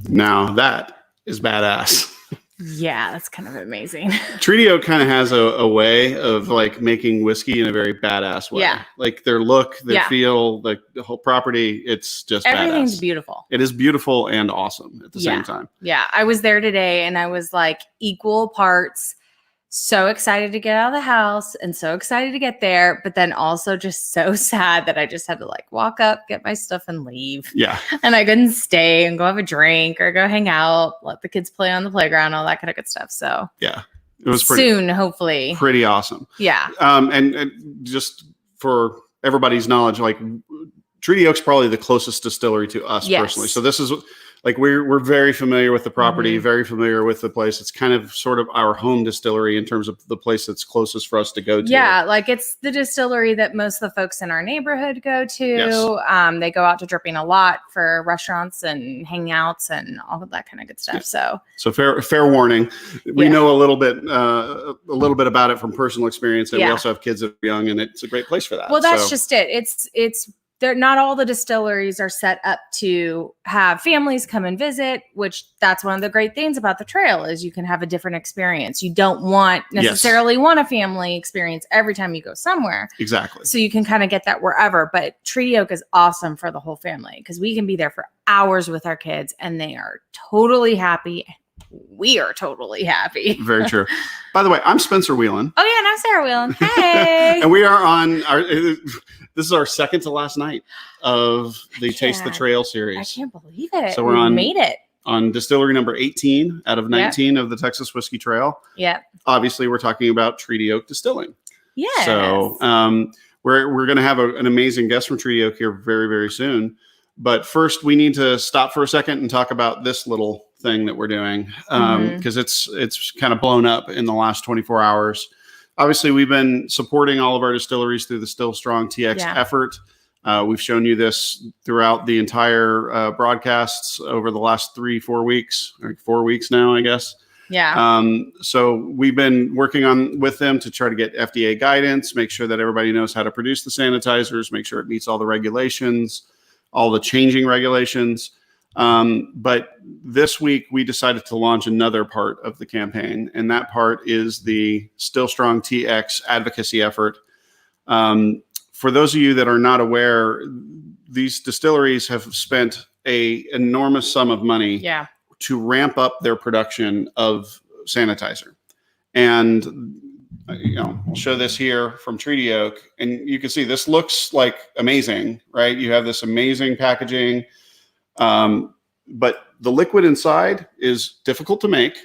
Now that is badass. Yeah, that's kind of amazing. Treaty Oak kind of has a way of like making whiskey in a very badass way. Yeah. Like their look, their feel, like the whole property, it's just everything's badass. Beautiful. It is beautiful and awesome at the same time. Yeah. I was there today and I was like equal parts so excited to get out of the house and so excited to get there, but then also just so sad that I just had to like walk up, get my stuff and leave. Yeah. And I couldn't stay and go have a drink or go hang out, let the kids play on the playground, all that kind of good stuff. So yeah, it was soon, hopefully. Pretty awesome. Yeah. And just for everybody's knowledge, like Treaty Oak's probably the closest distillery to us personally. So this is like, we're very familiar with the property, very familiar with the place. It's kind of sort of our home distillery in terms of the place that's closest for us to go to. Yeah. Like it's the distillery that most of the folks in our neighborhood go to. Yes. They go out to Dripping a lot for restaurants and hangouts and all of that kind of good stuff. Yeah. So fair warning. We know a little bit about it from personal experience. And we also have kids that are young, and it's a great place for that. Well, that's just it. It's not all the distilleries are set up to have families come and visit, which that's one of the great things about the trail is you can have a different experience. You don't necessarily want a family experience every time you go somewhere. Exactly. So you can kind of get that wherever. But Treaty Oak is awesome for the whole family because we can be there for hours with our kids and they are totally happy. We are totally happy. Very true. By the way, I'm Spencer Whelan. Oh, yeah, and I'm Sarah Whelan. Hey. And we are on this is our second to last night of the Taste the Trail series. I can't believe it. So we made it. On distillery number 18 out of 19 of the Texas Whiskey Trail. Yeah. Obviously, we're talking about Treaty Oak Distilling. Yes. So we're going to have an amazing guest from Treaty Oak here very, very soon. But first, we need to stop for a second and talk about this little thing that we're doing because it's kind of blown up in the last 24 hours. Obviously, we've been supporting all of our distilleries through the Still Strong TX effort. We've shown you this throughout the entire broadcasts over the last 3-4 weeks, or 4 weeks now, I guess. Yeah. So we've been working with them to try to get FDA guidance, make sure that everybody knows how to produce the sanitizers, make sure it meets all the regulations, all the changing regulations. But this week we decided to launch another part of the campaign, and that part is the Still Strong TX advocacy effort. For those of you that are not aware, these distilleries have spent an enormous sum of money to ramp up their production of sanitizer. And I'll show this here from Treaty Oak, and you can see this looks like amazing, right? You have this amazing packaging. But the liquid inside is difficult to make.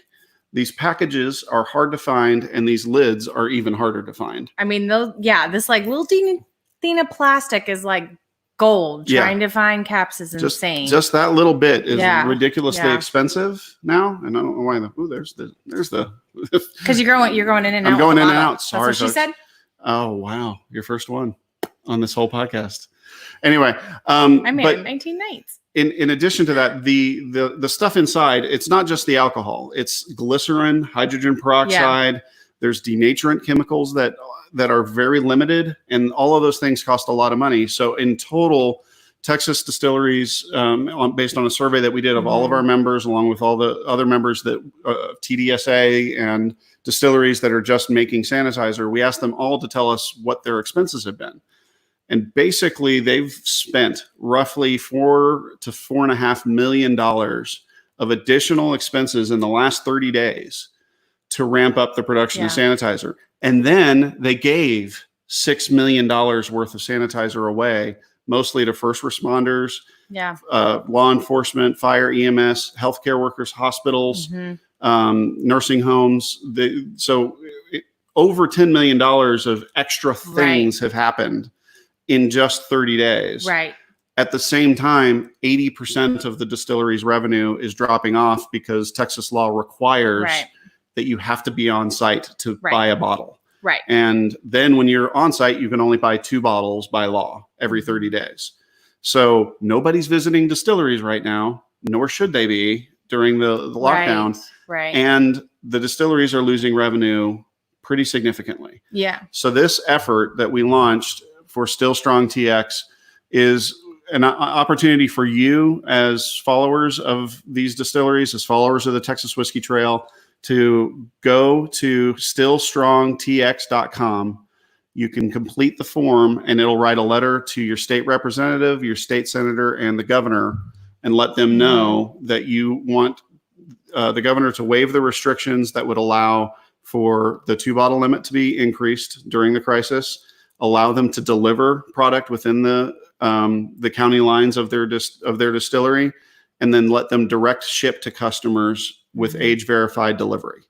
These packages are hard to find, and these lids are even harder to find. I mean, this like little thing of plastic is like gold. Trying to find caps is insane. Just that little bit is ridiculously expensive now. And I don't know why there's the because you're going in and out. I'm going in and out. Sorry, that's what she said. Oh wow, your first one on this whole podcast. Anyway, I made it 19 nights. In addition to that, the stuff inside, it's not just the alcohol. It's glycerin, hydrogen peroxide. There's denaturant chemicals that are very limited, and all of those things cost a lot of money. So in total, Texas distilleries, based on a survey that we did of all of our members, along with all the other members that TDSA and distilleries that are just making sanitizer, we asked them all to tell us what their expenses have been. And basically, they've spent roughly $4 to $4.5 million of additional expenses in the last 30 days to ramp up the production of sanitizer. And then they gave $6 million worth of sanitizer away, mostly to first responders, law enforcement, fire, EMS, healthcare workers, hospitals, nursing homes. Over $10 million of extra things have happened in just 30 days. Right. At the same time, 80% of the distillery's revenue is dropping off because Texas law requires that you have to be on site to buy a bottle. Right. And then when you're on site, you can only buy 2 bottles by law every 30 days. So nobody's visiting distilleries right now, nor should they be during the lockdown. Right. And the distilleries are losing revenue pretty significantly. Yeah. So this effort that we launched for Still Strong TX is an opportunity for you as followers of these distilleries, as followers of the Texas Whiskey Trail, to go to stillstrongtx.com. You can complete the form and it'll write a letter to your state representative, your state senator, and the governor, and let them know that you want the governor to waive the restrictions that would allow for the 2-bottle limit to be increased during the crisis, allow them to deliver product within the county lines of their distillery, and then let them direct ship to customers with age verified delivery.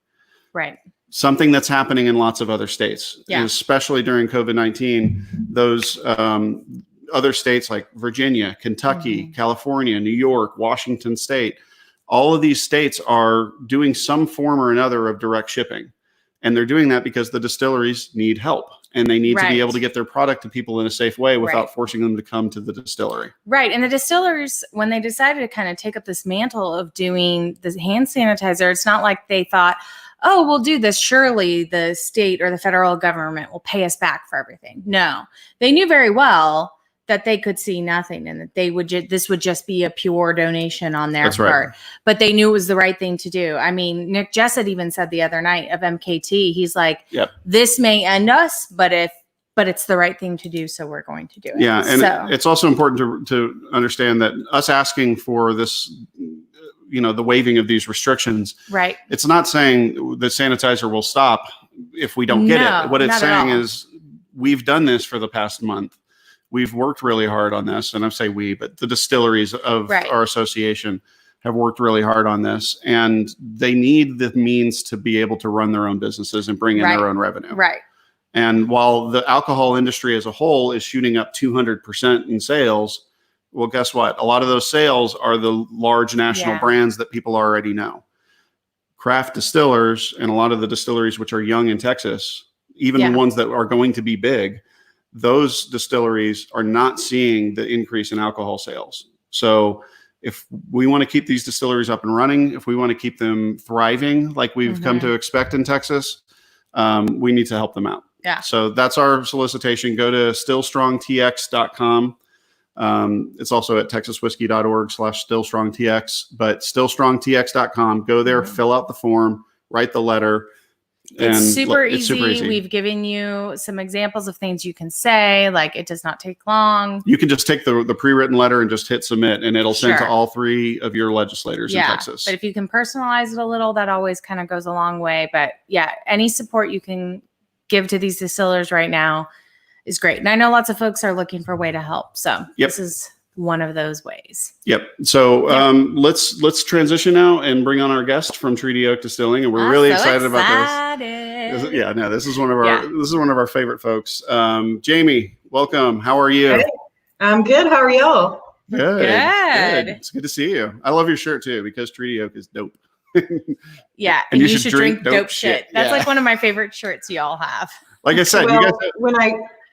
Right. Something that's happening in lots of other states, Yeah. especially during COVID-19. Those other states like Virginia, Kentucky, California, New York, Washington State, all of these states are doing some form or another of direct shipping. And they're doing that because the distilleries need help and they need to be able to get their product to people in a safe way without forcing them to come to the distillery. Right. And the distillers, when they decided to kind of take up this mantle of doing the hand sanitizer, it's not like they thought, oh, we'll do this. Surely the state or the federal government will pay us back for everything. No, they knew very well that they could see nothing and that they would this would just be a pure donation on their part. But they knew it was the right thing to do. I mean, Nick Jessett even said the other night of MKT, he's like, this may end us, but it's the right thing to do, so we're going to do it. Yeah, and it's also important to understand that us asking for this, the waiving of these restrictions, right? It's not saying the sanitizer will stop if we don't get it. What it's saying is we've done this for the past month. We've worked really hard on this, and I say we, but the distilleries of our association have worked really hard on this, and they need the means to be able to run their own businesses and bring in their own revenue. Right. And while the alcohol industry as a whole is shooting up 200% in sales, well, guess what? A lot of those sales are the large national brands that people already know. Craft distillers and a lot of the distilleries which are young in Texas, even the ones that are going to be big, those distilleries are not seeing the increase in alcohol sales. So if we want to keep these distilleries up and running, if we want to keep them thriving like we've come to expect in Texas, we need to help them out. Yeah. So that's our solicitation. Go to stillstrongtx.com. It's also at texaswhiskey.org/stillstrongtx, but stillstrongtx.com. Go there, fill out the form, write the letter. It's super easy. We've given you some examples of things you can say, like it does not take long. You can just take the pre-written letter and just hit submit, and it'll send to all 3 of your legislators in Texas. But if you can personalize it a little, that always kind of goes a long way. But any support you can give to these distillers right now is great. And I know lots of folks are looking for a way to help. So this is one of those ways. Yep. So let's transition now and bring on our guest from Treaty Oak Distilling, and we're really excited about this. This is one of our favorite folks. Jamie, welcome. How are you? Hey, I'm good. How are y'all? Good. It's good to see you. I love your shirt too because Treaty Oak is dope. And you should drink dope shit. That's like one of my favorite shirts y'all have. Like I said, you guys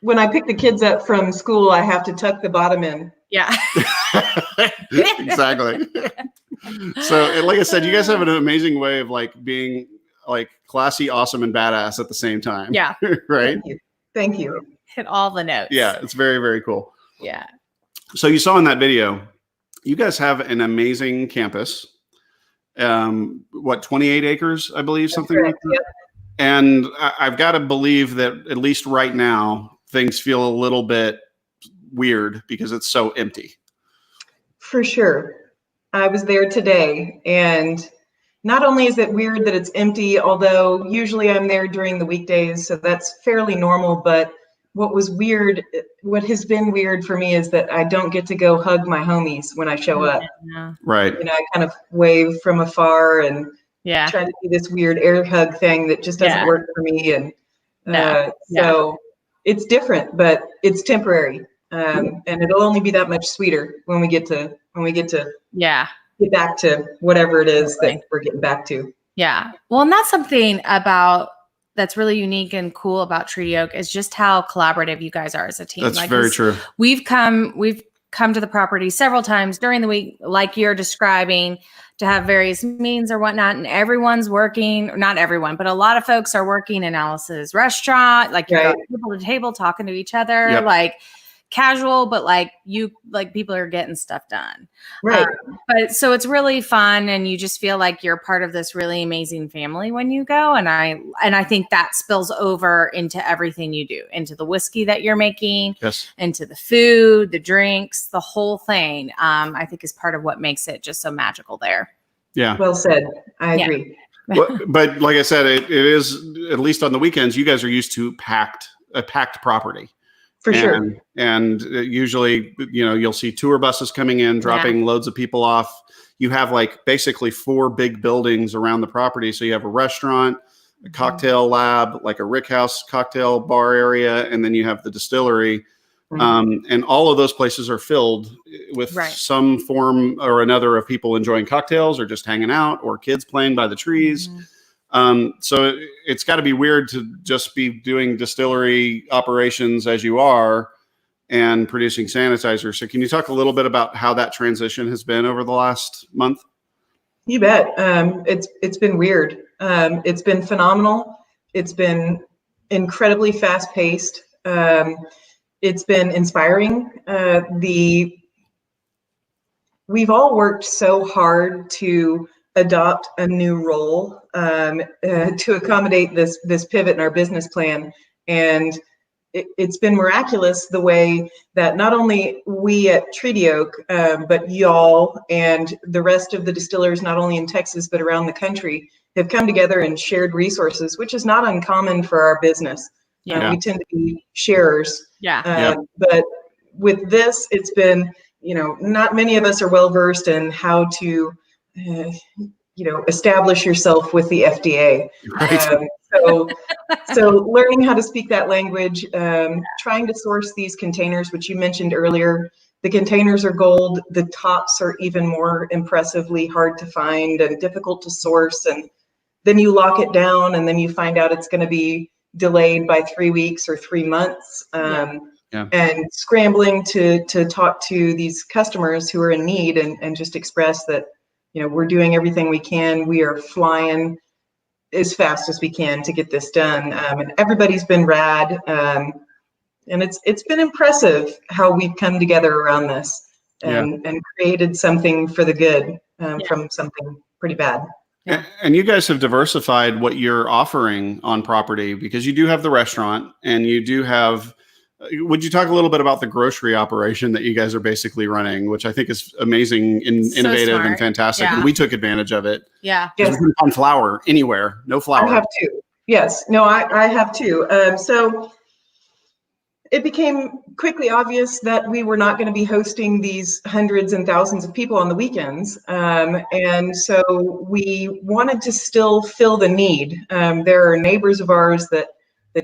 when I pick the kids up from school, I have to tuck the bottom in. Yeah. Exactly. So, like I said, you guys have an amazing way of being classy, awesome, and badass at the same time. Yeah. Right. Thank you. Hit all the notes. Yeah, it's very, very cool. Yeah. So you saw in that video, you guys have an amazing campus. 28 acres, I believe, something like that. Yep. And I've got to believe that at least right now, things feel a little bit weird because it's so empty. For sure. I was there today, and not only is it weird that it's empty, although usually I'm there during the weekdays, so that's fairly normal, but what has been weird for me is that I don't get to go hug my homies when I show up. Yeah. Right. I kind of wave from afar and try to do this weird air hug thing that just doesn't work for me. And so it's different, but it's temporary. And it'll only be that much sweeter when we get to get back to whatever it is that we're getting back to. Yeah. Well, and that's something that's really unique and cool about Treaty Oak is just how collaborative you guys are as a team. That's very true. We've come to the property several times during the week, like you're describing, to have various meetings or whatnot. And everyone's working, not everyone, but a lot of folks are working in Alice's restaurant, like you're table to table talking to each other, casual, but like people are getting stuff done. Right. But so it's really fun, and you just feel like you're part of this really amazing family when you go. And I think that spills over into everything you do, into the whiskey that you're making, yes, into the food, the drinks, the whole thing. I think is part of what makes it just so magical there. Yeah. Well said. I agree. But like I said, it is, at least on the weekends, you guys are used to a packed property. For sure. And usually, you'll see tour buses coming in, dropping loads of people off. You have like basically 4 big buildings around the property. So you have a restaurant, a cocktail lab, like a Rick House cocktail bar area, and then you have the distillery. And all of those places are filled with some form or another of people enjoying cocktails or just hanging out or kids playing by the trees. So it's got to be weird to just be doing distillery operations as you are and producing sanitizer. So can you talk a little bit about how that transition has been over the last month? You bet. It's been weird. It's been phenomenal. It's been incredibly fast paced. It's been inspiring. We've all worked so hard to adopt a new role to accommodate this pivot in our business plan, and it's been miraculous the way that not only we at Treaty Oak, but y'all and the rest of the distillers, not only in Texas but around the country, have come together and shared resources, which is not uncommon for our business. We tend to be sharers. But with this, it's been, not many of us are well versed in how to establish yourself with the FDA. Right. So learning how to speak that language, trying to source these containers, which you mentioned earlier. The containers are gold. The tops are even more impressively hard to find and difficult to source. And then you lock it down, and then you find out it's going to be delayed by 3 weeks or 3 months. And scrambling to talk to these customers who are in need and just express that, we're doing everything we can. We are flying as fast as we can to get this done. And everybody's been rad. And it's been impressive how we've come together around this and created something for the good from something pretty bad. And you guys have diversified what you're offering on property, because you do have the restaurant and you do have. Would you talk a little bit about the grocery operation that you guys are basically running, which I think is amazing and innovative and fantastic. And we took advantage of it. Yeah. Yes. We couldn't find flour anywhere. No flour. I have too. Yes. No, I have too. So it became quickly obvious that we were not going to be hosting these hundreds and thousands of people on the weekends. And so we wanted to still fill the need. There are neighbors of ours that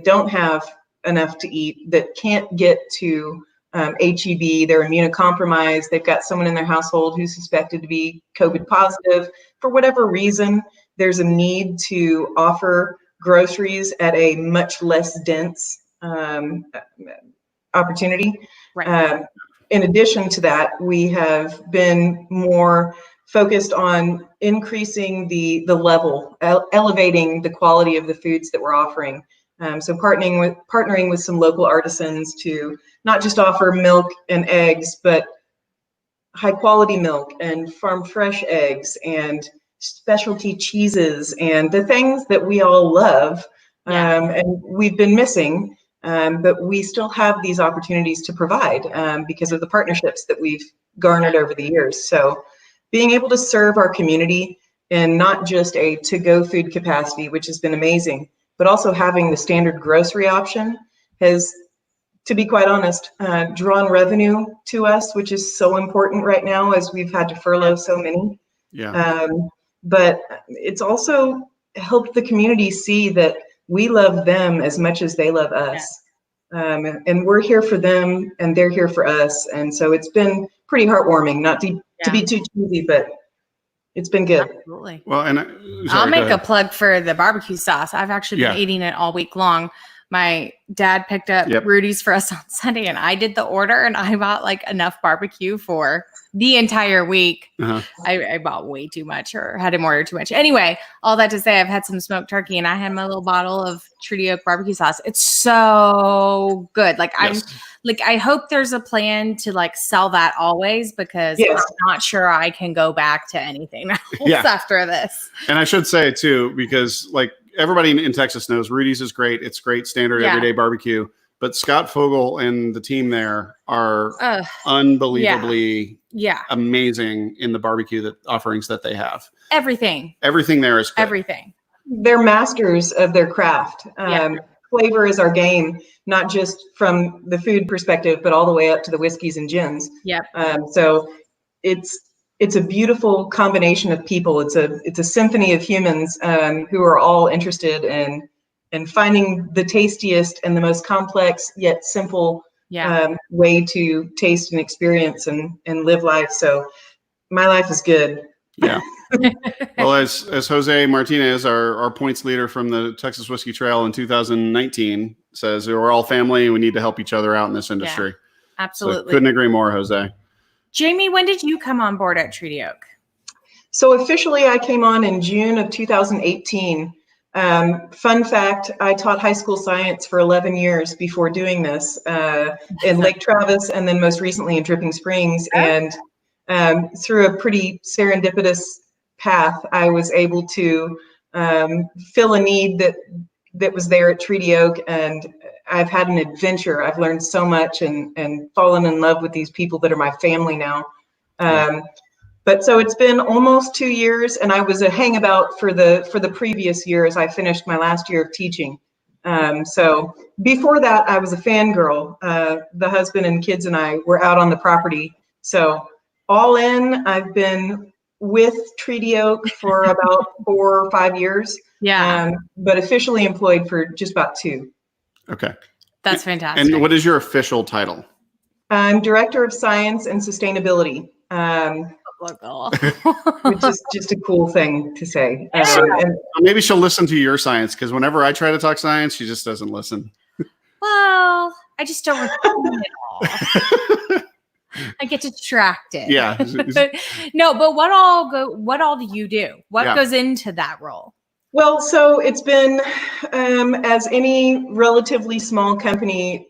don't have enough to eat, that can't get to HEB. They're immunocompromised. They've got someone in their household who's suspected to be COVID positive. For whatever reason, there's a need to offer groceries at a much less dense opportunity. Right. In addition to that, we have been more focused on increasing the level, elevating the quality of the foods that we're offering. So partnering with some local artisans to not just offer milk and eggs, but high quality milk and farm fresh eggs and specialty cheeses and the things that we all love and we've been missing, but we still have these opportunities to provide because of the partnerships that we've garnered over the years. So being able to serve our community in not just a to-go food capacity, which has been amazing, but also having the standard grocery option has, to be quite honest, drawn revenue to us, which is so important right now as we've had to furlough so many. But it's also helped the community see that we love them as much as they love us. And we're here for them and they're here for us. And so it's been pretty heartwarming, not to be too cheesy, but it's been good. Absolutely. Well, and I'll make a plug for the barbecue sauce. I've actually been eating it all week long. my dad picked up Rudy's for us on Sunday, and I did the order, and I bought like enough barbecue for the entire week. I bought way too much, or had him order too much. Anyway, all that to say, I've had some smoked turkey, and I had my little bottle of Treaty Oak barbecue sauce. It's so good. Like I hope there's a plan to like sell that always, because I'm not sure I can go back to anything else after this. And I should say too, because like everybody in Texas knows Rudy's is great. It's great standard everyday barbecue. But Scott Fogel and the team there are unbelievably amazing in the barbecue offerings that they have. Everything there is good. Everything. They're masters of their craft. Flavor is our game, not just from the food perspective, but all the way up to the whiskeys and gins. So it's a beautiful combination of people. It's a symphony of humans who are all interested in finding the tastiest and the most complex yet simple way to taste and experience and live life. So my life is good. Yeah. Well, as Jose Martinez, our points leader from the Texas Whiskey Trail in 2019 says, we're all family and we need to help each other out in this industry. Absolutely. So couldn't agree more, Jose. Jamie, when did you come on board at Treaty Oak? So officially I came on in June of 2018. Fun fact, I taught high school science for 11 years before doing this in Lake Travis, and then most recently in Dripping Springs. And through a pretty serendipitous path, I was able to fill a need that was there at Treaty Oak, and I've had an adventure. I've learned so much and fallen in love with these people that are my family now. But so it's been almost 2 years, and I was a hangabout for the previous year as I finished my last year of teaching. So before that, I was a fangirl. The husband and kids and I were out on the property. So all in, I've been with Treaty Oak for about 4 or 5 years. But officially employed for just about 2. Okay. That's fantastic. And what is your official title? I'm Director of Science and Sustainability. Which is just a cool thing to say. And maybe she'll listen to your science, because whenever I try to talk science, she just doesn't listen. Well, I just don't record it all. I get distracted. Yeah. but what all do you do? What goes into that role? Well, so it's been as any relatively small company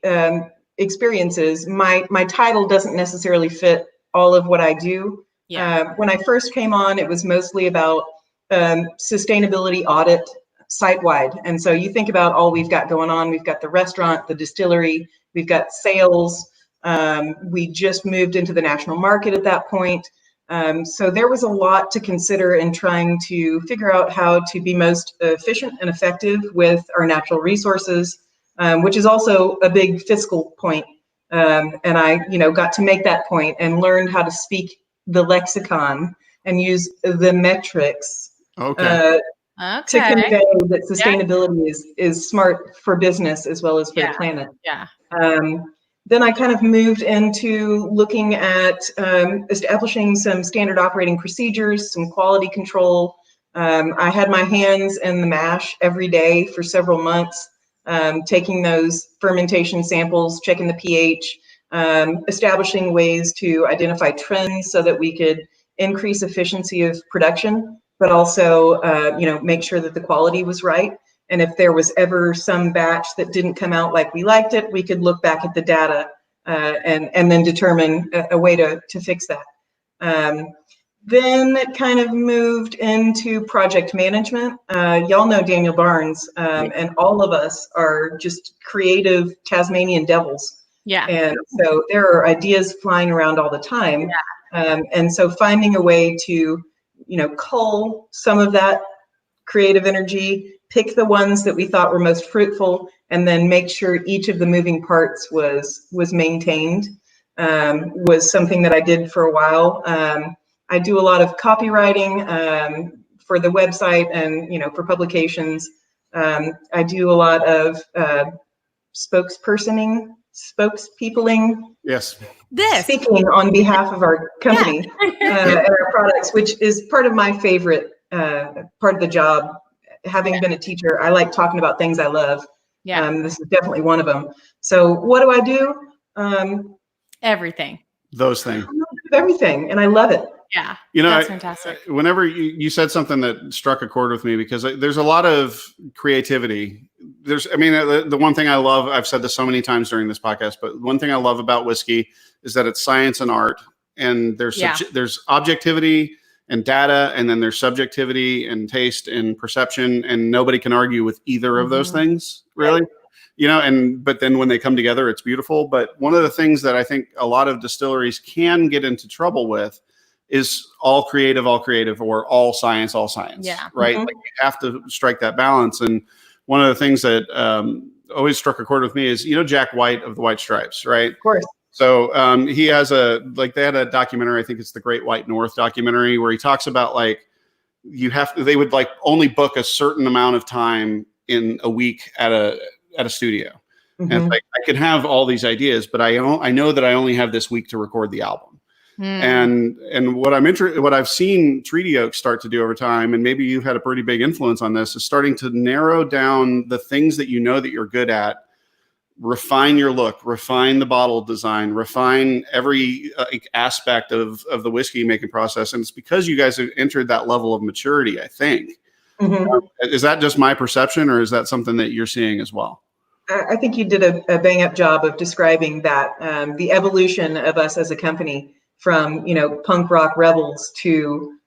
experiences, my title doesn't necessarily fit all of what I do. When I first came on, it was mostly about sustainability audit site-wide. And so you think about all we've got going on. We've got the restaurant, the distillery, we've got sales. We just moved into the national market at that point. So there was a lot to consider in trying to figure out how to be most efficient and effective with our natural resources, which is also a big fiscal point. And I, got to make that point and learned how to speak the lexicon and use the metrics to convey that sustainability is smart for business as well as for the planet. Then I kind of moved into looking at establishing some standard operating procedures, some quality control. I had my hands in the mash every day for several months, taking those fermentation samples, checking the pH, establishing ways to identify trends so that we could increase efficiency of production, but also, make sure that the quality was right. And if there was ever some batch that didn't come out like we liked it, we could look back at the data and then determine a way to fix that. Then it kind of moved into project management. Y'all know Daniel Barnes, and all of us are just creative Tasmanian devils. And so there are ideas flying around all the time. And so finding a way to, cull some of that creative energy, pick the ones that we thought were most fruitful, and then make sure each of the moving parts was maintained, was something that I did for a while. I do a lot of copywriting for the website and, for publications. I do a lot of spokespeopling. Yes. Speaking on behalf of our company and our products, which is part of my favorite part of the job. Having been a teacher, I like talking about things I love. This is definitely one of them. So what do I do? Everything. Those things. Everything, and I love it. Yeah, that's fantastic. Whenever you said something that struck a chord with me, because there's a lot of creativity. The one thing I love, I've said this so many times during this podcast, but one thing I love about whiskey is that it's science and art, and there's objectivity and data, and then there's subjectivity and taste and perception, and nobody can argue with either of those things, really. But then when they come together, it's beautiful. But one of the things that I think a lot of distilleries can get into trouble with is all creative, or all science. Yeah. Right. Like you have to strike that balance. And one of the things that always struck a chord with me is, Jack White of the White Stripes, right? Of course. So he has they had a documentary, I think it's the Great White North documentary, where he talks about they would only book a certain amount of time in a week at a studio. And it's like, I can have all these ideas, but I know that I only have this week to record the album. And what I've seen Treaty Oak start to do over time, and maybe you've had a pretty big influence on this, is starting to narrow down the things that that you're good at, refine your look, refine the bottle design, refine every aspect of the whiskey making process. And it's because you guys have entered that level of maturity, I think. Is that just my perception, or is that something that you're seeing as well? I think you did a bang up job of describing that, the evolution of us as a company from, punk rock rebels to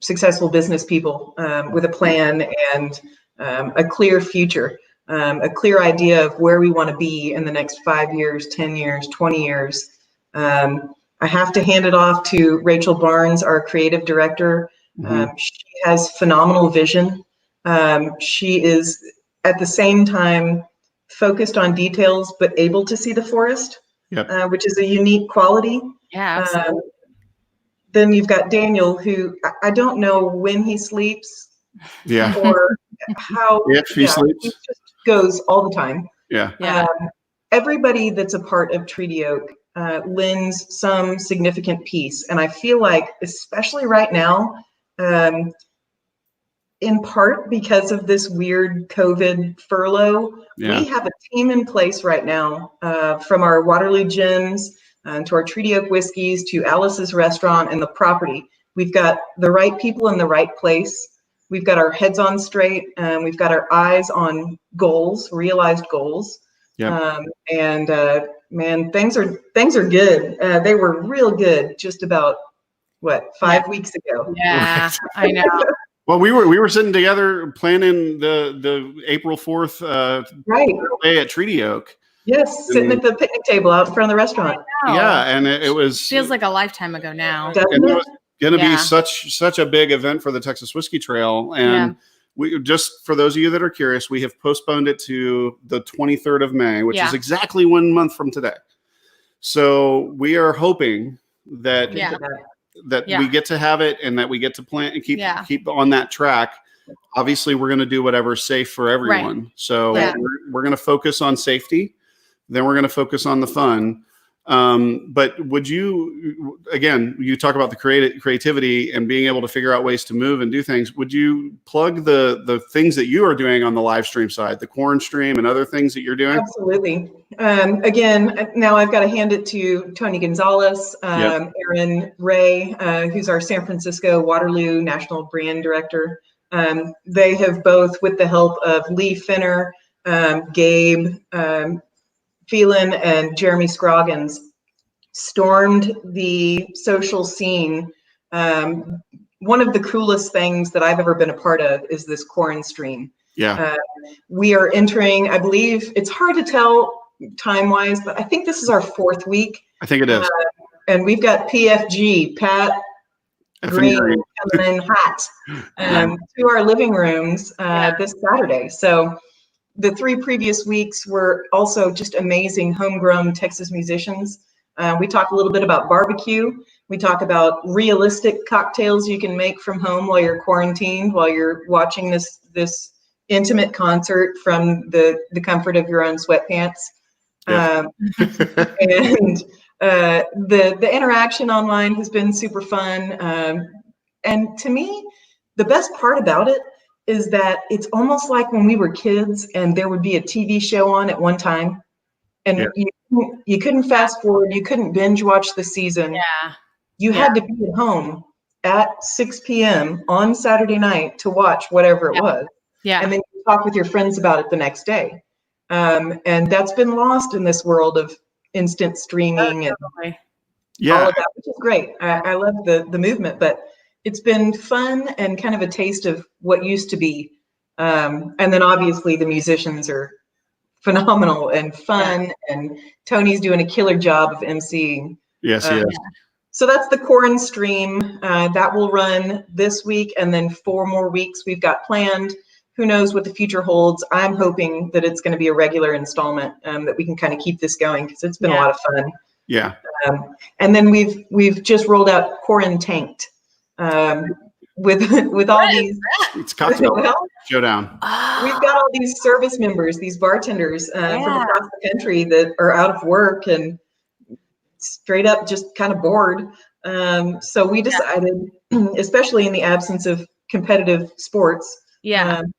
successful business people with a plan and a clear future, a clear idea of where we want to be in the next 5 years, 10 years, 20 years. I have to hand it off to Rachel Barnes, our creative director. She has phenomenal vision. She is at the same time focused on details, but able to see the forest. Yep. Which is a unique quality. Yeah, absolutely. Then you've got Daniel, who I don't know when he sleeps. Yeah. Or how if he sleeps. He just goes all the time. Yeah. Everybody that's a part of Treaty Oak lends some significant piece. And I feel like, especially right now, in part because of this weird COVID furlough, we have a team in place right now, from our Waterloo gyms to our Treaty Oak whiskeys to Alice's restaurant and the property. We've got the right people in the right place. We've got our heads on straight, and we've got our eyes on goals, realized goals. Man, things are good. They were real good just about 5 weeks ago. Yeah, I know. Well, we were sitting together planning the April 4th day at Treaty Oak. Yes, sitting at the picnic table out in front of the restaurant. Yeah, and it was feels like a lifetime ago now. And it was going to be such a big event for the Texas Whiskey Trail, and we just, for those of you that are curious, we have postponed it to the 23rd of May, which is exactly 1 month from today. So we are hoping that we get to have it, and that we get to plan and keep on that track. Obviously, we're going to do whatever's safe for everyone. Right. So we're going to focus on safety. Then we're going to focus on the fun. But would you, again, you talk about the creativity and being able to figure out ways to move and do things. Would you plug the things that you are doing on the live stream side, the Corn Stream and other things that you're doing? Absolutely. Again, now I've got to hand it to Tony Gonzalez, Aaron Ray, who's our San Francisco Waterloo National Brand Director. They have both, with the help of Lee Finner, Gabe, Phelan, and Jeremy Scroggins, stormed the social scene. One of the coolest things that I've ever been a part of is this Corn Stream. Yeah. We are entering, I believe, it's hard to tell time-wise, but I think this is our 4th week. I think it is. And we've got PFG, Pat Green, coming in hot to our living rooms this Saturday. So the 3 previous weeks were also just amazing homegrown Texas musicians. We talk a little bit about barbecue. We talk about realistic cocktails you can make from home while you're quarantined, while you're watching this intimate concert from the comfort of your own sweatpants. And the interaction online has been super fun. And to me, the best part about it is that it's almost like when we were kids and there would be a TV show on at one time, and you couldn't fast forward, you couldn't binge watch the season. Yeah. You had to be at home at 6 p.m. on Saturday night to watch whatever it was. Yeah. And then you talk with your friends about it the next day. And that's been lost in this world of instant streaming and all of that, which is great. I love the movement, but it's been fun and kind of a taste of what used to be. And then obviously the musicians are phenomenal and fun, and Tony's doing a killer job of emceeing. Yes, he is. So that's the Corn stream. That will run this week, and then 4 more weeks we've got planned. Who knows what the future holds? I'm hoping that it's going to be a regular installment, that we can kind of keep this going, because it's been a lot of fun. Yeah. And then we've just rolled out Corn Tanked, with all these. It's cocktail showdown. We've got all these service members, these bartenders from across the country that are out of work and straight up just kind of bored. So we decided, especially in the absence of competitive sports,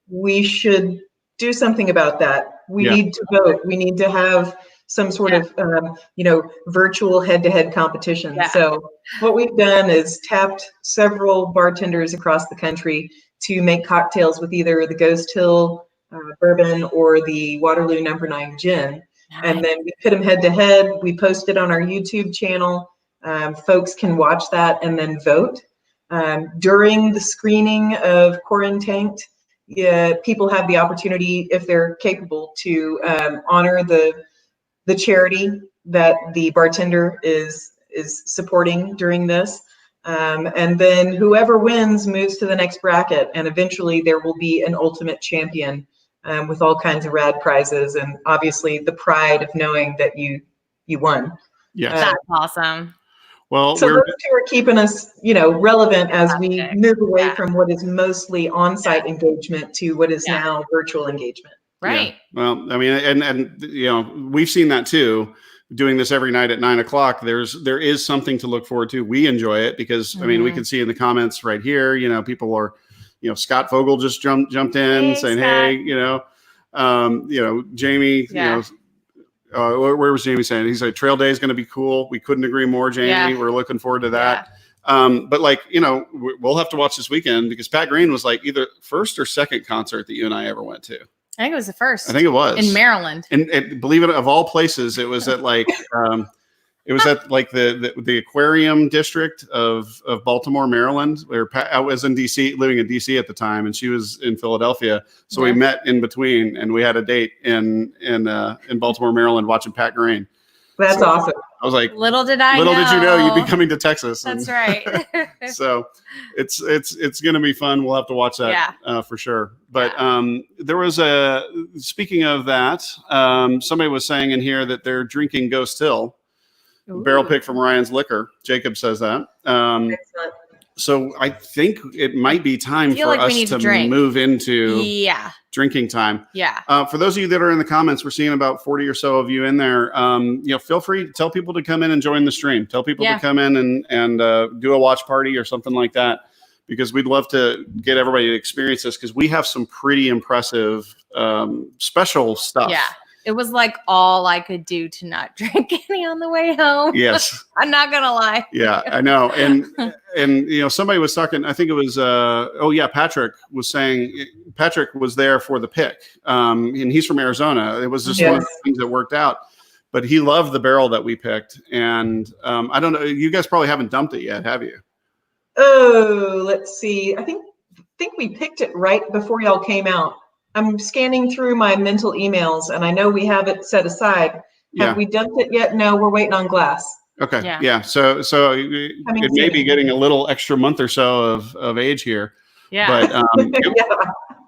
we should do something about that. We need to vote. We need to have some sort of, virtual head-to-head competition. So what we've done is tapped several bartenders across the country to make cocktails with either the Ghost Hill Bourbon or the Waterloo No. 9 Gin. And then we put them head-to-head. We post it on our YouTube channel. Folks can watch that and then vote. During the screening of Corn Tanked, people have the opportunity, if they're capable, to honor the charity that the bartender is supporting during this. And then whoever wins moves to the next bracket, and eventually there will be an ultimate champion with all kinds of rad prizes, and obviously the pride of knowing that you won. Yeah, that's awesome. Well, so those two are keeping us, relevant as we move away from what is mostly on-site engagement to what is now virtual engagement. Right. Yeah. Well, I mean, and we've seen that too. Doing this every night at 9 o'clock, there is something to look forward to. We enjoy it because I mean, we can see in the comments right here, people are, Scott Vogel just jumped in saying, Scott. Hey, Jamie, where was Jamie saying? He's like, Trail Day is going to be cool. We couldn't agree more, Jamie. Yeah. We're looking forward to that. Yeah. But we'll have to watch this weekend because Pat Green was like either first or second concert that you and I ever went to. I think it was the first. I think it was in Maryland. And believe it, of all places, it was at like the aquarium district of Baltimore, Maryland, where I was in DC, living in DC at the time, and she was in Philadelphia. So we met in between, and we had a date in Baltimore, Maryland, watching Pat Green. That's awesome. I was like, little did you know you'd be coming to Texas. That's right. So it's going to be fun. We'll have to watch that for sure. But there was speaking of that, somebody was saying in here that they're drinking Ghost Hill, barrel pick from Ryan's Liquor. Jacob says that. Excellent. So I think it might be time for us to move into drinking time. Yeah. For those of you that are in the comments, we're seeing about 40 or so of you in there. Feel free to tell people to come in and join the stream. Tell people to come in and do a watch party or something like that, because we'd love to get everybody to experience this, because we have some pretty impressive special stuff. Yeah. It was like all I could do to not drink any on the way home. Yes. I'm not going to lie. Yeah, I know. And somebody was talking, I think it was, Patrick was saying, Patrick was there for the pick. And he's from Arizona. It was just one of the things that worked out. But he loved the barrel that we picked. And I don't know, you guys probably haven't dumped it yet, have you? Oh, let's see. I think we picked it right before y'all came out. I'm scanning through my mental emails, and I know we have it set aside. Have we dumped it yet? No, we're waiting on glass. Okay. Yeah. So it may be getting a little extra month or so of age here. Yeah. But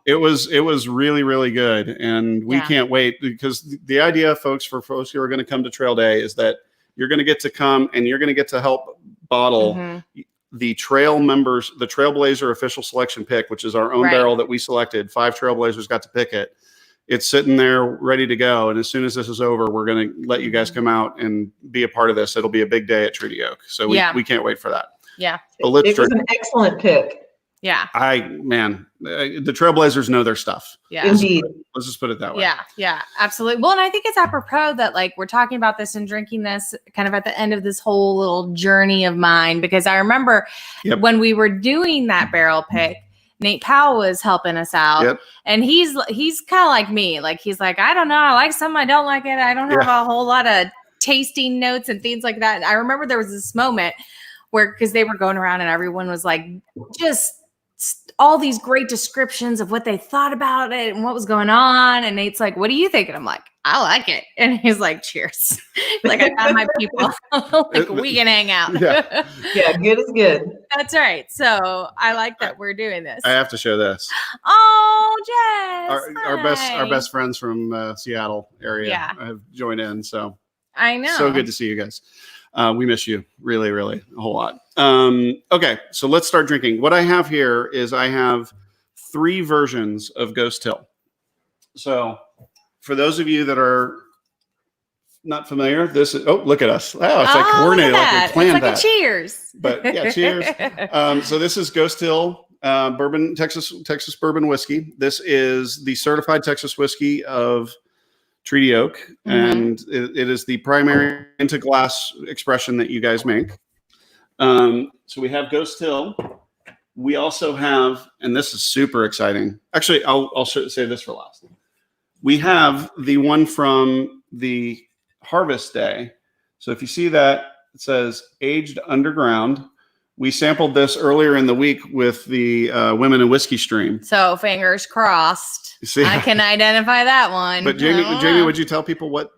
it was really, really good, and we can't wait, because the idea, folks, for folks who are going to come to Trail Day, is that you're going to get to come and you're going to get to help bottle the Trailblazer official selection pick, which is our own barrel that we selected. 5 Trailblazers got to pick it. It's sitting there ready to go. And as soon as this is over, we're going to let you guys come out and be a part of this. It'll be a big day at Treaty Oak. So we can't wait for that. Yeah. It was an excellent pick. Yeah. The Trailblazers know their stuff. Yeah. Indeed. Let's just put it that way. Yeah. Yeah. Absolutely. Well, and I think it's apropos that like we're talking about this and drinking this kind of at the end of this whole little journey of mine, because I remember when we were doing that barrel pick, Nate Powell was helping us out, and he's kind of like me. Like he's like, I don't know, I like some, I don't like it. I don't have a whole lot of tasting notes and things like that. And I remember there was this moment where, because they were going around and everyone was like, just all these great descriptions of what they thought about it and what was going on. And Nate's like, what do you think? And I'm like, I like it. And he's like, cheers. Like, I got my people. Like, we can hang out. Yeah, good is good. That's right. So I like that we're doing this. I have to show this. Oh, Jess. Our best friends from Seattle area have joined in. So I know. So good to see you guys. We miss you really, really a whole lot. Okay, so let's start drinking. What I have here is I have 3 versions of Ghost Hill. So for those of you that are not familiar, this is, look at us. Oh, it's like coordinated, like we planned that. It's like a cheers. But yeah, cheers. So this is Ghost Hill bourbon, Texas bourbon whiskey. This is the certified Texas whiskey of Treaty Oak, and it is the primary into glass expression that you guys make. So we have Ghost Hill. We also have, and this is super exciting. Actually, I'll say this for last. We have the one from the Harvest Day. So if you see that, it says aged underground. We sampled this earlier in the week with the Women in Whiskey stream. So fingers crossed. See, I can identify that one. But Jamie, would you tell people what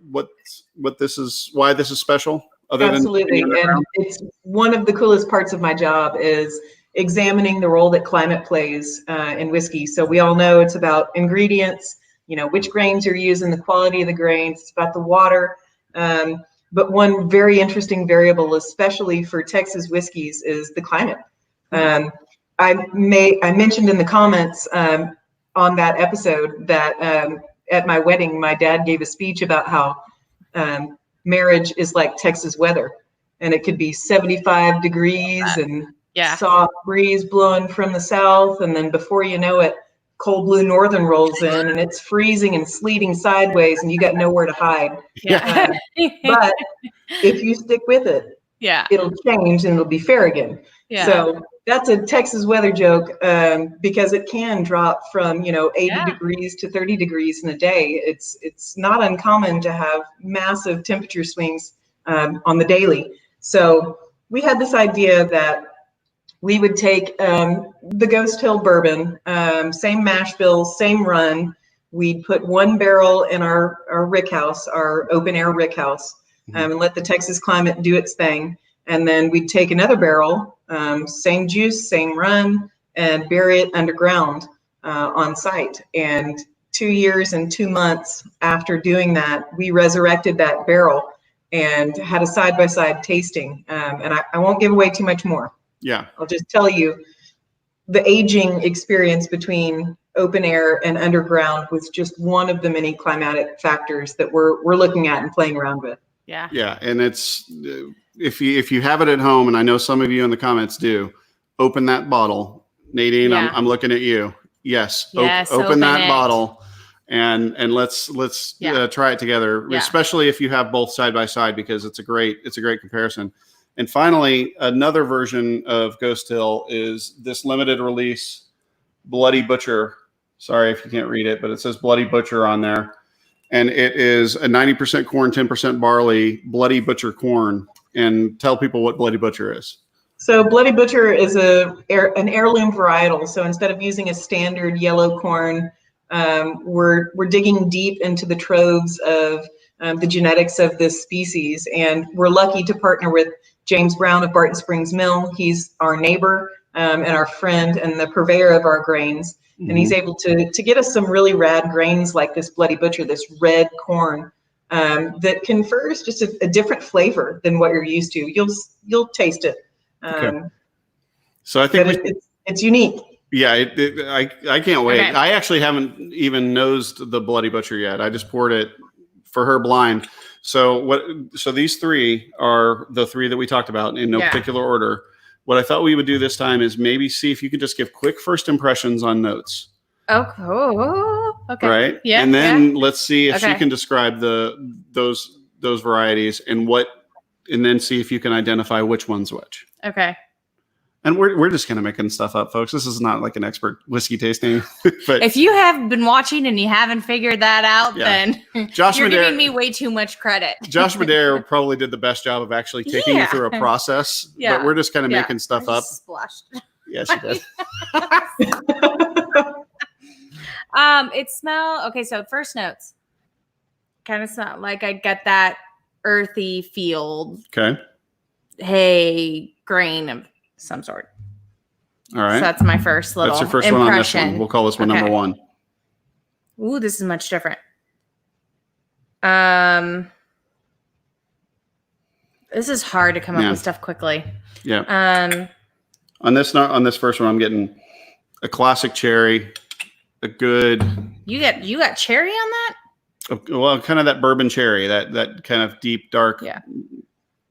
this is, why this is special? Absolutely. And it's one of the coolest parts of my job is examining the role that climate plays in whiskey. So we all know it's about ingredients, which grains you're using, the quality of the grains, it's about the water. But one very interesting variable, especially for Texas whiskeys, is the climate. I mentioned in the comments on that episode that at my wedding, my dad gave a speech about how marriage is like Texas weather, and it could be 75 degrees and soft breeze blowing from the south, and then before you know it, cold blue northern rolls in and it's freezing and sleeting sideways and you got nowhere to hide. But if you stick with it, it'll change and it'll be fair again. So that's a Texas weather joke because it can drop from 80 degrees to 30 degrees in a day. It's not uncommon to have massive temperature swings on the daily. So we had this idea that we would take the Ghost Hill bourbon, same mash bill, same run. We'd put 1 barrel in our rick house, our open air rick house, and let the Texas climate do its thing. And then we'd take another barrel, same juice, same run, and bury it underground on site. And 2 years and 2 months after doing that, we resurrected that barrel and had a side-by-side tasting. And I won't give away too much more. Yeah, I'll just tell you the aging experience between open air and underground was just one of the many climatic factors that we're looking at and playing around with. Yeah, and it's if you have it at home, and I know some of you in the comments do, open that bottle. Nadine, I'm looking at you. Yes, open that bottle, and let's try it together. Especially if you have both side by side, because it's a great comparison. And finally, another version of Ghost Hill is this limited release Bloody Butcher. Sorry if you can't read it, but it says Bloody Butcher on there. And it is a 90% corn, 10% barley, Bloody Butcher corn. And tell people what Bloody Butcher is. So Bloody Butcher is an heirloom varietal. So instead of using a standard yellow corn, we're digging deep into the troves of the genetics of this species. And we're lucky to partner with James Brown of Barton Springs Mill. He's our neighbor and our friend and the purveyor of our grains. And he's able to get us some really rad grains like this Bloody Butcher, this red corn that confers just a different flavor than what you're used to. You'll taste it. So I think it's unique. Yeah, I can't wait. I actually haven't even nosed the Bloody Butcher yet. I just poured it for her blind. So these 3 are the 3 that we talked about in no particular order. what I thought we would do this time is maybe see if you could just give quick first impressions on notes. Oh, cool. Okay. Right. Yeah. And then let's see if you can describe those varieties and then see if you can identify which one's which. Okay. And we're just kind of making stuff up, folks. This is not like an expert whiskey tasting. But if you have been watching and you haven't figured that out, then you're giving me way too much credit. Josh Madare probably did the best job of actually taking you through a process. Yeah. But we're just kind of making stuff up. Splashed. Yes, you did. It smell. Okay, so first notes. Kind of smell like I get that earthy field. Okay. Hay, grain of some sort. All right. So that's my first little That's your first impression. one on this one. We'll call this one number 1. Ooh, this is much different. This is hard to come up with stuff quickly. Yeah. On this first one, I'm getting a classic cherry, a good. You got cherry on that? Well, kind of that bourbon cherry, that kind of deep, dark. Yeah.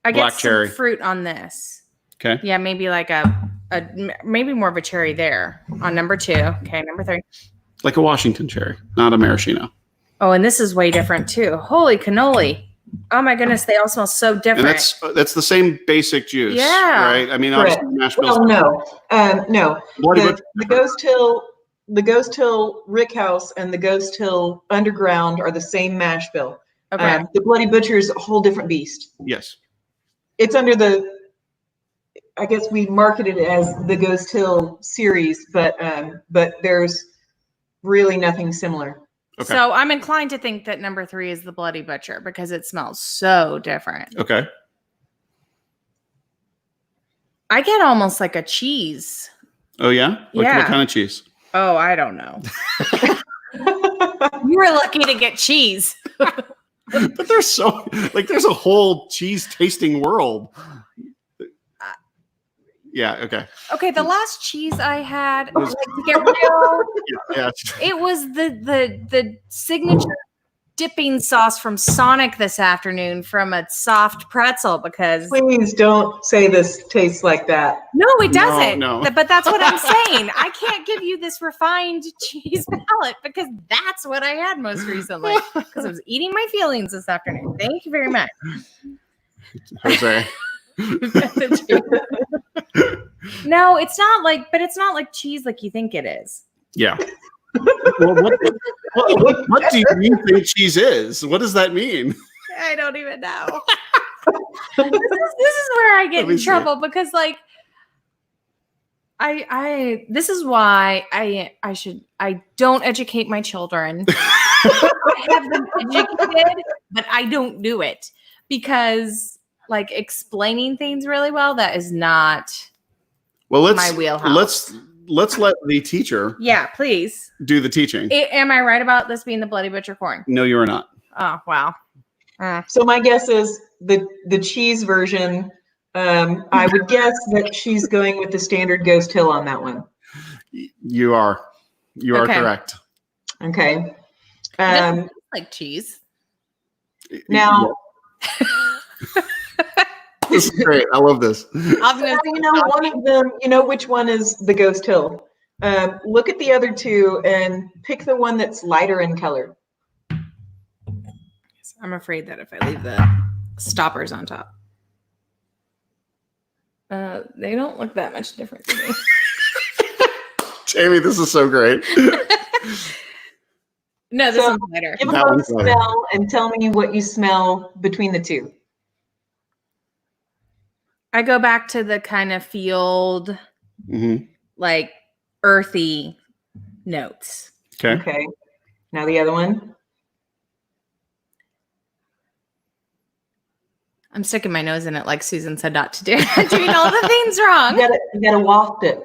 I black get cherry. some fruit on this. Okay. Yeah, maybe like maybe more of a cherry there on number 2. Okay, number 3. Like a Washington cherry, not a maraschino. Oh, and this is way different too. Holy cannoli. Oh my goodness, they all smell so different. And that's the same basic juice. Yeah. Right? I mean, obviously Nashville's no. The Ghost Hill Rickhouse and the Ghost Hill Underground are the same mash bill. Okay. The Bloody Butcher is a whole different beast. Yes. It's under I guess we market it as the Ghost Hill series, but there's really nothing similar. Okay. So I'm inclined to think that number 3 is the Bloody Butcher because it smells so different. Okay. I get almost like a cheese. Oh yeah? What kind of cheese? Oh, I don't know. You were lucky to get cheese. But there's a whole cheese tasting world. Yeah, okay. Okay, the last cheese I had, to get real, it was the signature dipping sauce from Sonic this afternoon from a soft pretzel because... Please don't say this tastes like that. No, it doesn't. No. But that's what I'm saying. I can't give you this refined cheese palate because that's what I had most recently because I was eating my feelings this afternoon. Thank you very much. Jose. No, it's not like cheese like you think it is. Yeah. Well, what do you think cheese is? What does that mean? I don't even know. This is where I get in trouble because this is why I don't educate my children. I have them educated, but I don't do it because explaining things really well, that is not my wheelhouse. Let's let the teacher please do the teaching. Am I right about this being the Bloody Butcher corn? No, you are not. Oh, wow. So my guess is the cheese version. I would guess that she's going with the standard Ghost Hill on that one. You are correct. Okay. Like cheese. Now. This is great. I love this. One of them, which one is the Ghost Hill. Look at the other 2 and pick the one that's lighter in color. I'm afraid that if I leave the stoppers on top, they don't look that much different to me. Jamie, this is so great. No, this one's lighter. Give them a smell and tell me what you smell between the 2. I go back to the kind of field, earthy notes. Okay. Now the other one. I'm sticking my nose in it like Susan said not to do. Doing all the things wrong. You gotta waft it.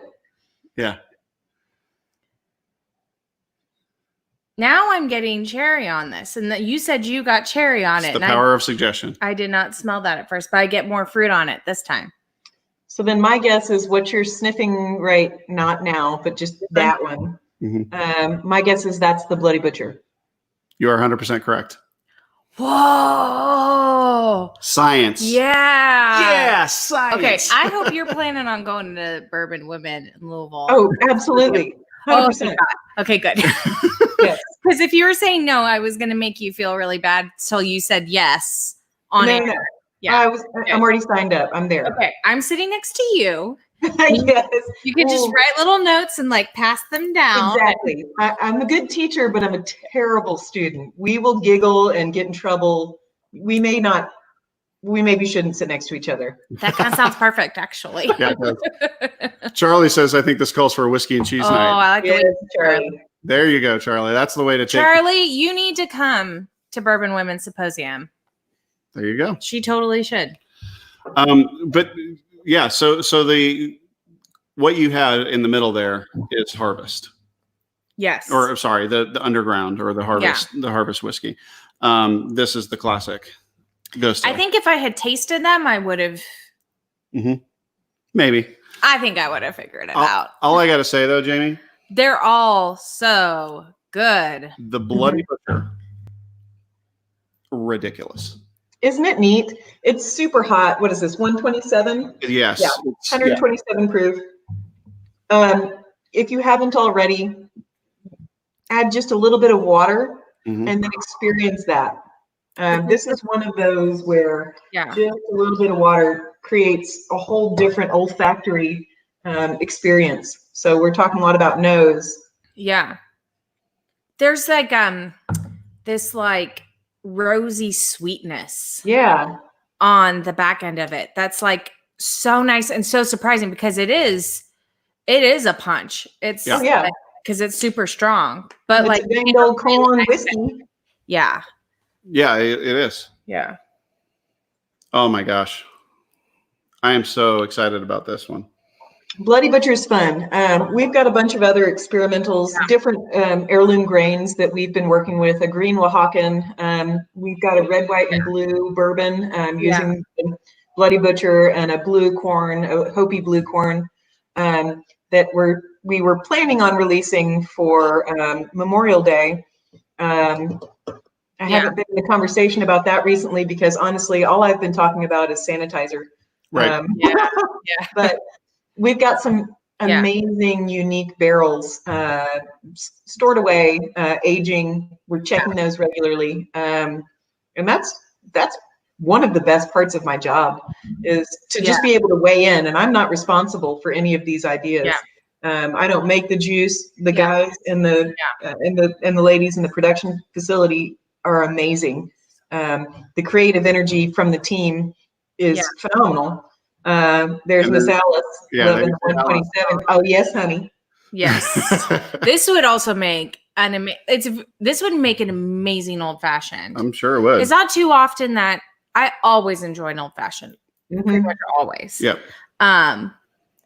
Yeah. Now I'm getting cherry on this. And you said you got cherry on it. The power of suggestion. I did not smell that at first, but I get more fruit on it this time. So then my guess is what you're sniffing right, not now, but just that one. My guess is that's the Bloody Butcher. You are 100% correct. Whoa. Science. Yeah. Yeah, science. Okay, I hope you're planning on going to Bourbon Women in Louisville. Oh, absolutely. 100%. Okay, good. Yes. Because if you were saying no, I was going to make you feel really bad till you said yes on air. No. Yeah. I'm already signed up. I'm there. Okay, I'm sitting next to you. Yes. You could just write little notes and like pass them down. Exactly. I'm a good teacher, but I'm a terrible student. We will giggle and get in trouble. We maybe shouldn't sit next to each other. That kind of sounds perfect, actually. Yeah, it does. Charlie says, I think this calls for a whiskey and cheese night. I like Yes, the Charlie. There you go, Charlie. That's the way to take Charlie, you need to come to Bourbon Women's Symposium. There you go. She totally should. But yeah, so what you had in the middle there is harvest. Yes. Or sorry, the underground or the harvest whiskey. This is the classic Ghost Hill. I think if I had tasted them, I would have. Maybe. I think I would have figured it out. All I got to say though, Jamie, they're all so good. The Bloody Butcher, ridiculous. Isn't it neat? It's super hot. What is this? 127? Yes. Yeah. 127 proof. If you haven't already, add just a little bit of water and then experience that. This is one of those where just a little bit of water creates a whole different olfactory experience. So we're talking a lot about nose. Yeah. There's like this like rosy sweetness. Yeah. On the back end of it. That's like so nice and so surprising because it is a punch. It's because it's super strong. But it's like a old corn whiskey. Yeah. Yeah, it is. Yeah. Oh my gosh. I am so excited about this one. Bloody Butcher's fun. We've got a bunch of other experimentals, different heirloom grains that we've been working with. A green Oaxacan. We've got a red, white, and blue bourbon using Bloody Butcher and a blue corn, a Hopi blue corn that we were planning on releasing for Memorial Day. I haven't been in a conversation about that recently because honestly, all I've been talking about is sanitizer. Right. But we've got some amazing, unique barrels stored away, aging. We're checking those regularly, and that's one of the best parts of my job is to just be able to weigh in. And I'm not responsible for any of these ideas. I don't make the juice. The guys and the ladies in the production facility are amazing. The creative energy from the team is phenomenal. There's Miss Alice. Yeah, 127. Oh yes, honey. Yes. This would also make this would make an amazing old fashioned. I'm sure it would. It's not too often that I always enjoy an old fashioned. Pretty much always. Yep.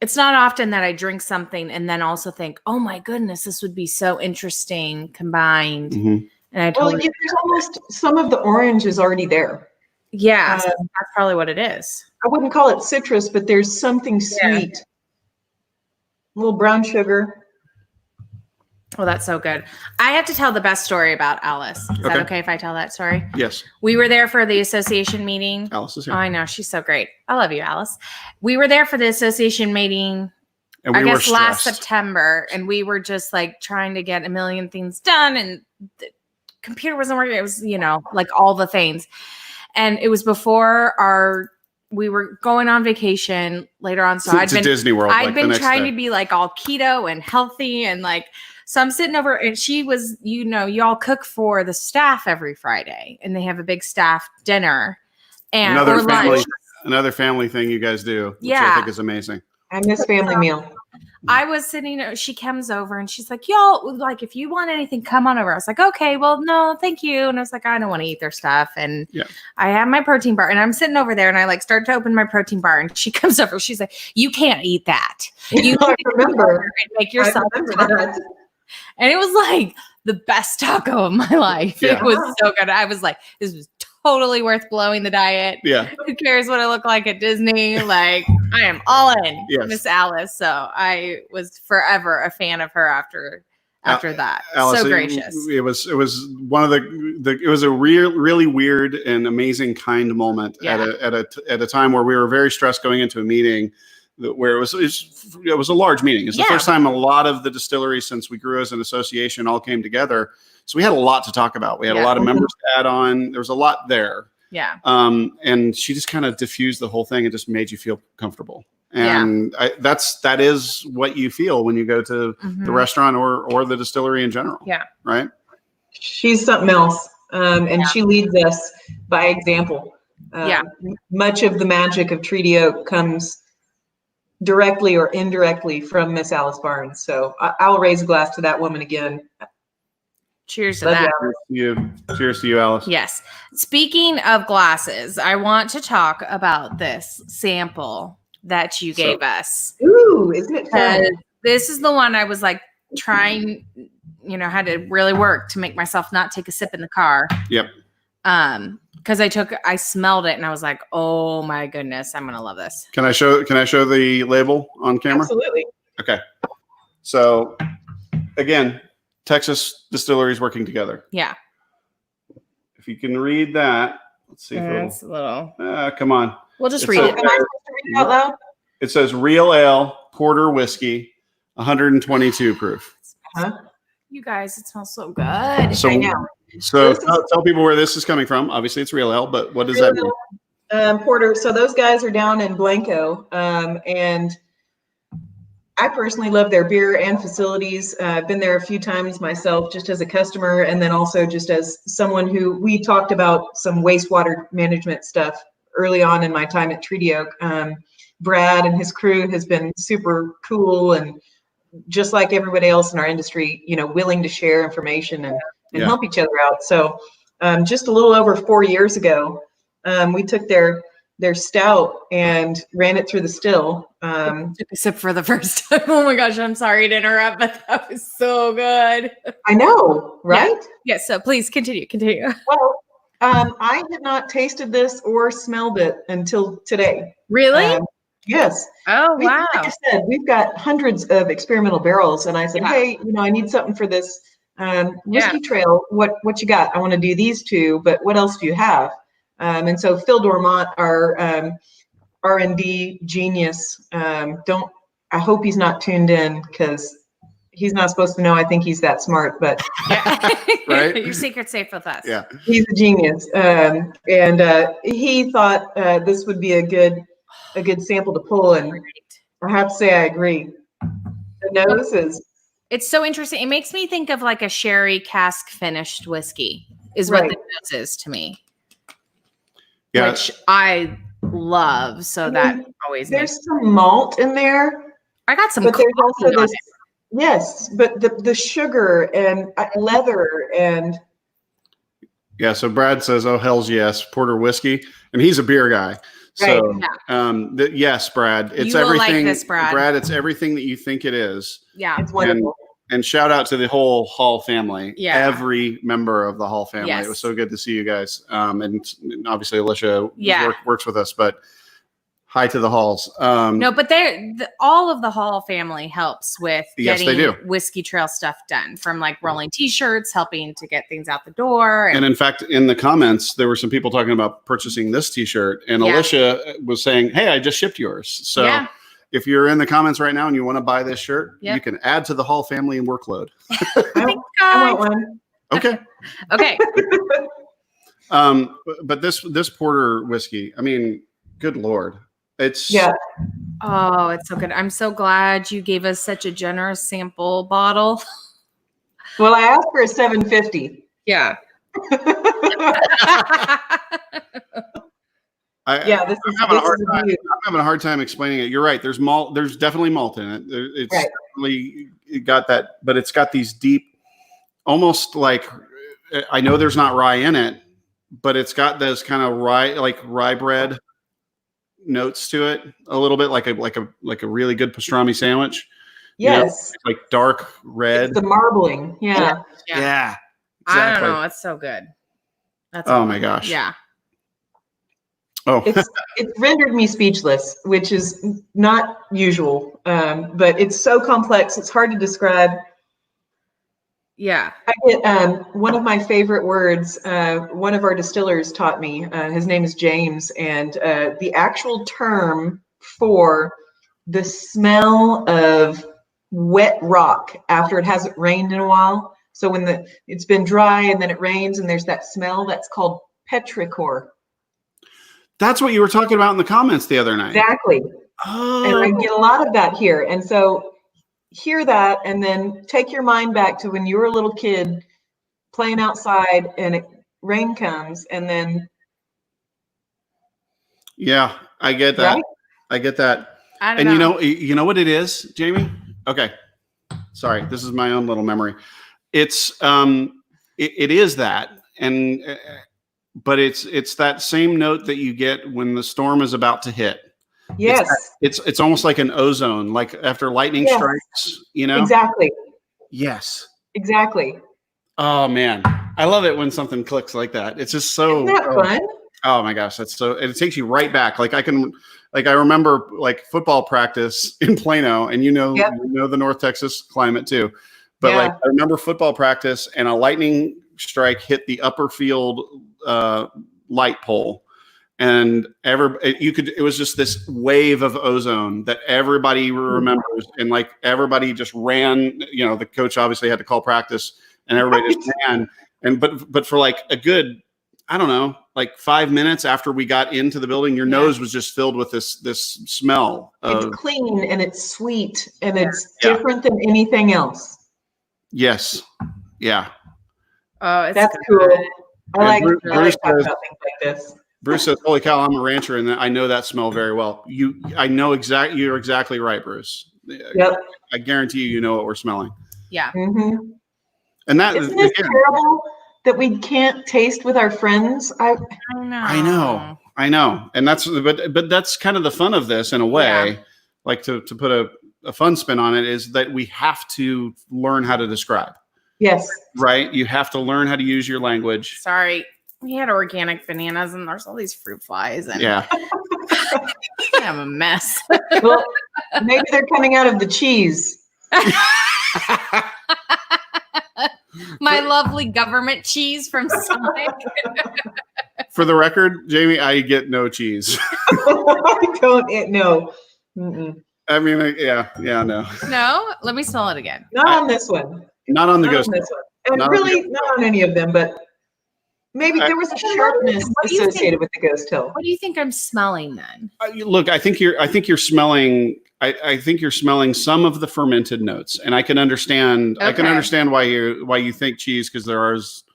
It's not often that I drink something and then also think, oh my goodness, this would be so interesting combined. And I there's almost some of the orange is already there. Yeah, that's probably what it is. I wouldn't call it citrus, but there's something sweet. A little brown sugar. Oh, that's so good. I have to tell the best story about Alice. Is that okay if I tell that story? Yes. We were there for the association meeting. Alice is here. Oh, I know. She's so great. I love you, Alice. We were there for the association meeting, and we were last September, and we were just like trying to get a million things done, and the computer wasn't working. It was, like all the things. And it was before we were going on vacation later on. So I'd been Disney World. I'd been trying to be like all keto and healthy and like, so I'm sitting over and she was, y'all cook for the staff every Friday and they have a big staff dinner and another family thing you guys do, which I think is amazing. I miss family meal. I was sitting, she comes over and she's like, y'all, like, if you want anything, come on over. I was like, okay, well, no, thank you. And I was like, I don't want to eat their stuff. And I have my protein bar and I'm sitting over there and I like start to open my protein bar and she comes over. She's like, you can't eat that. You remember and make yourself. that. And it was like the best taco of my life. Yeah. It was so good. I was like, this was totally worth blowing the diet. Yeah. Who cares what I look like at Disney? Like, I am all in, Miss Alice. So I was forever a fan of her after after that. Alice, so gracious. It was one of it was a really weird and amazing kind moment at a time where we were very stressed going into a meeting where it was a large meeting. It's the first time a lot of the distilleries since we grew as an association all came together. So we had a lot to talk about. We had a lot of members to add on. There was a lot there. Yeah. And she just kind of diffused the whole thing and just made you feel comfortable. And that is what you feel when you go to the restaurant or the distillery in general. Yeah. Right. She's something else. And she leads us by example. Much of the magic of Treaty Oak comes directly or indirectly from Miss Alice Barnes. So I'll raise a glass to that woman again. Cheers to that. Cheers to you, Alice. Yes. Speaking of glasses, I want to talk about this sample that you gave us. Ooh, isn't it fun? This is the one I was like trying, had to really work to make myself not take a sip in the car. Yep. Because I smelled it and I was like, oh my goodness, I'm gonna love this. Can I show the label on camera? Absolutely. Okay. So again, Texas distilleries working together. Yeah. If you can read that, let's see. It's a little. Come on. We'll just read it. Am I supposed to read it out loud? It says real ale, porter whiskey, 122 proof. You guys, it smells so good. So, I know. So tell people where this is coming from. Obviously, it's real ale, but what does that mean? Porter. So those guys are down in Blanco, and I personally love their beer and facilities. I've been there a few times myself, just as a customer, and then also just as someone who we talked about some wastewater management stuff early on in my time at Treaty Oak. Brad and his crew has been super cool, and just like everybody else in our industry, willing to share information and help each other out. So just a little over 4 years ago, we took their stout and ran it through the still. Took a sip for the first time. Oh my gosh, I'm sorry to interrupt, but that was so good. I know, right? Yes, so please continue. Well, I had not tasted this or smelled it until today. Really? Yes. Oh, wow. Like I said, we've got hundreds of experimental barrels, and I said, hey, I need something for this whiskey trail. What you got? I want to do these two, but what else do you have? And so Phil Dormont, our R&D genius, I hope he's not tuned in because he's not supposed to know. I think he's that smart, but right? Your secret's safe with us. Yeah, he's a genius, and he thought this would be a good sample to pull, and I have to say I agree. The nose is. It's so interesting. It makes me think of like a sherry cask finished whiskey is what the nose is to me. Yeah. Which I love. So that always there's some malt in there. I got some. But there's also this. Yes, but the sugar and leather and. Yeah. So Brad says, "Oh hell's yes, porter whiskey," and he's a beer guy. So, yes, Brad, it's everything. Like this, Brad, it's everything that you think it is. Yeah, it's wonderful. And shout out to the whole Hall family. Yeah, every member of the Hall family. Yes. It was so good to see you guys. And obviously, Alicia works with us, but hi to the Halls. No, but all of the Hall family helps with getting Whiskey Trail stuff done, from like rolling T-shirts, helping to get things out the door. And in fact, in the comments, there were some people talking about purchasing this T-shirt, and Alicia was saying, "Hey, I just shipped yours." So if you're in the comments right now and you want to buy this shirt, you can add to the Hall family and workload. I want one. Okay. Okay. But this porter whiskey, I mean, good Lord. It's oh, it's so good. I'm so glad you gave us such a generous sample bottle. Well, I asked for a $7.50. Yeah. I'm having a hard time explaining it. You're right. There's malt. There's definitely malt in it. It's definitely got that, but it's got these deep, almost like, I know there's not rye in it, but it's got those kind of rye bread notes to it a little bit, like a really good pastrami sandwich. Yes, like dark red. It's the marbling. Yeah. Exactly. I don't know. It's so good. That's my gosh. Yeah. Oh, it rendered me speechless, which is not usual. But it's so complex. It's hard to describe. Yeah. I get one of my favorite words. One of our distillers taught me. His name is James, and the actual term for the smell of wet rock after it hasn't rained in a while. So when it's been dry and then it rains and there's that smell, that's called petrichor. That's what you were talking about in the comments the other night. Exactly. Oh. And I get a lot of that here. And so hear that and then take your mind back to when you were a little kid playing outside and rain comes and then. Yeah, I get that. Right? I get that. I don't know. You know what it is, Jamie? Okay. Sorry, this is my own little memory. It's it is that, but it's that same note that you get when the storm is about to hit. Yes. It's almost like an ozone, like after lightning strikes, Exactly. Yes. Exactly. Oh man. I love it when something clicks like that. It's just so Isn't that fun? Oh my gosh, it takes you right back. Like I remember like football practice in Plano, and you know the North Texas climate too. But like I remember football practice and a lightning strike hit the upper field light pole, and it was just this wave of ozone that everybody remembers, and like everybody just ran. The coach obviously had to call practice, and everybody just ran. And but for like a good, I don't know, like 5 minutes after we got into the building, your nose was just filled with this smell. It's clean and it's sweet and it's different than anything else. Yes. Yeah. Oh, that's cool. I like talking about things like this. Bruce says, "Holy cow, I'm a rancher, and I know that smell very well." I know exactly. You're exactly right, Bruce. Yep. I guarantee you know what we're smelling. Yeah. Mm-hmm. And that isn't this terrible that we can't taste with our friends? I know. And that's but that's kind of the fun of this in a way. Like to put a fun spin on it is that we have to learn how to describe. Yes. Right? You have to learn how to use your language. Sorry. We had organic bananas and there's all these fruit flies and I'm a mess. Well, maybe they're coming out of the cheese. My lovely government cheese from Sonic. For the record, Jamie, I get no cheese. I don't eat no. Mm-mm. I mean, no. No, let me smell it again. Not on this one. Not on the Ghost Hill. And not really not on any of them, but maybe there was a sharpness associated with the Ghost Hill. What do you think I'm smelling then? Look, I think you're smelling. I think you're smelling some of the fermented notes, and I can understand. Okay. I can understand why you think cheese, because there's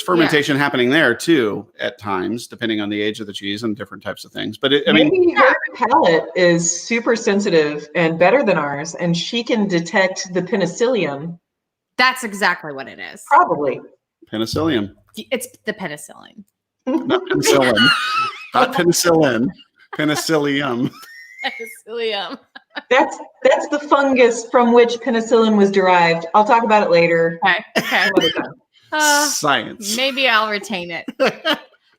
fermentation happening there too at times, depending on the age of the cheese and different types of things. But maybe her palate is super sensitive and better than ours, and she can detect the penicillium. That's exactly what it is. Probably penicillium. It's the penicillin. Not penicillin. Not penicillin. Penicillium. Penicillium. That's the fungus from which penicillin was derived. I'll talk about it later. Okay. Science. Maybe I'll retain it.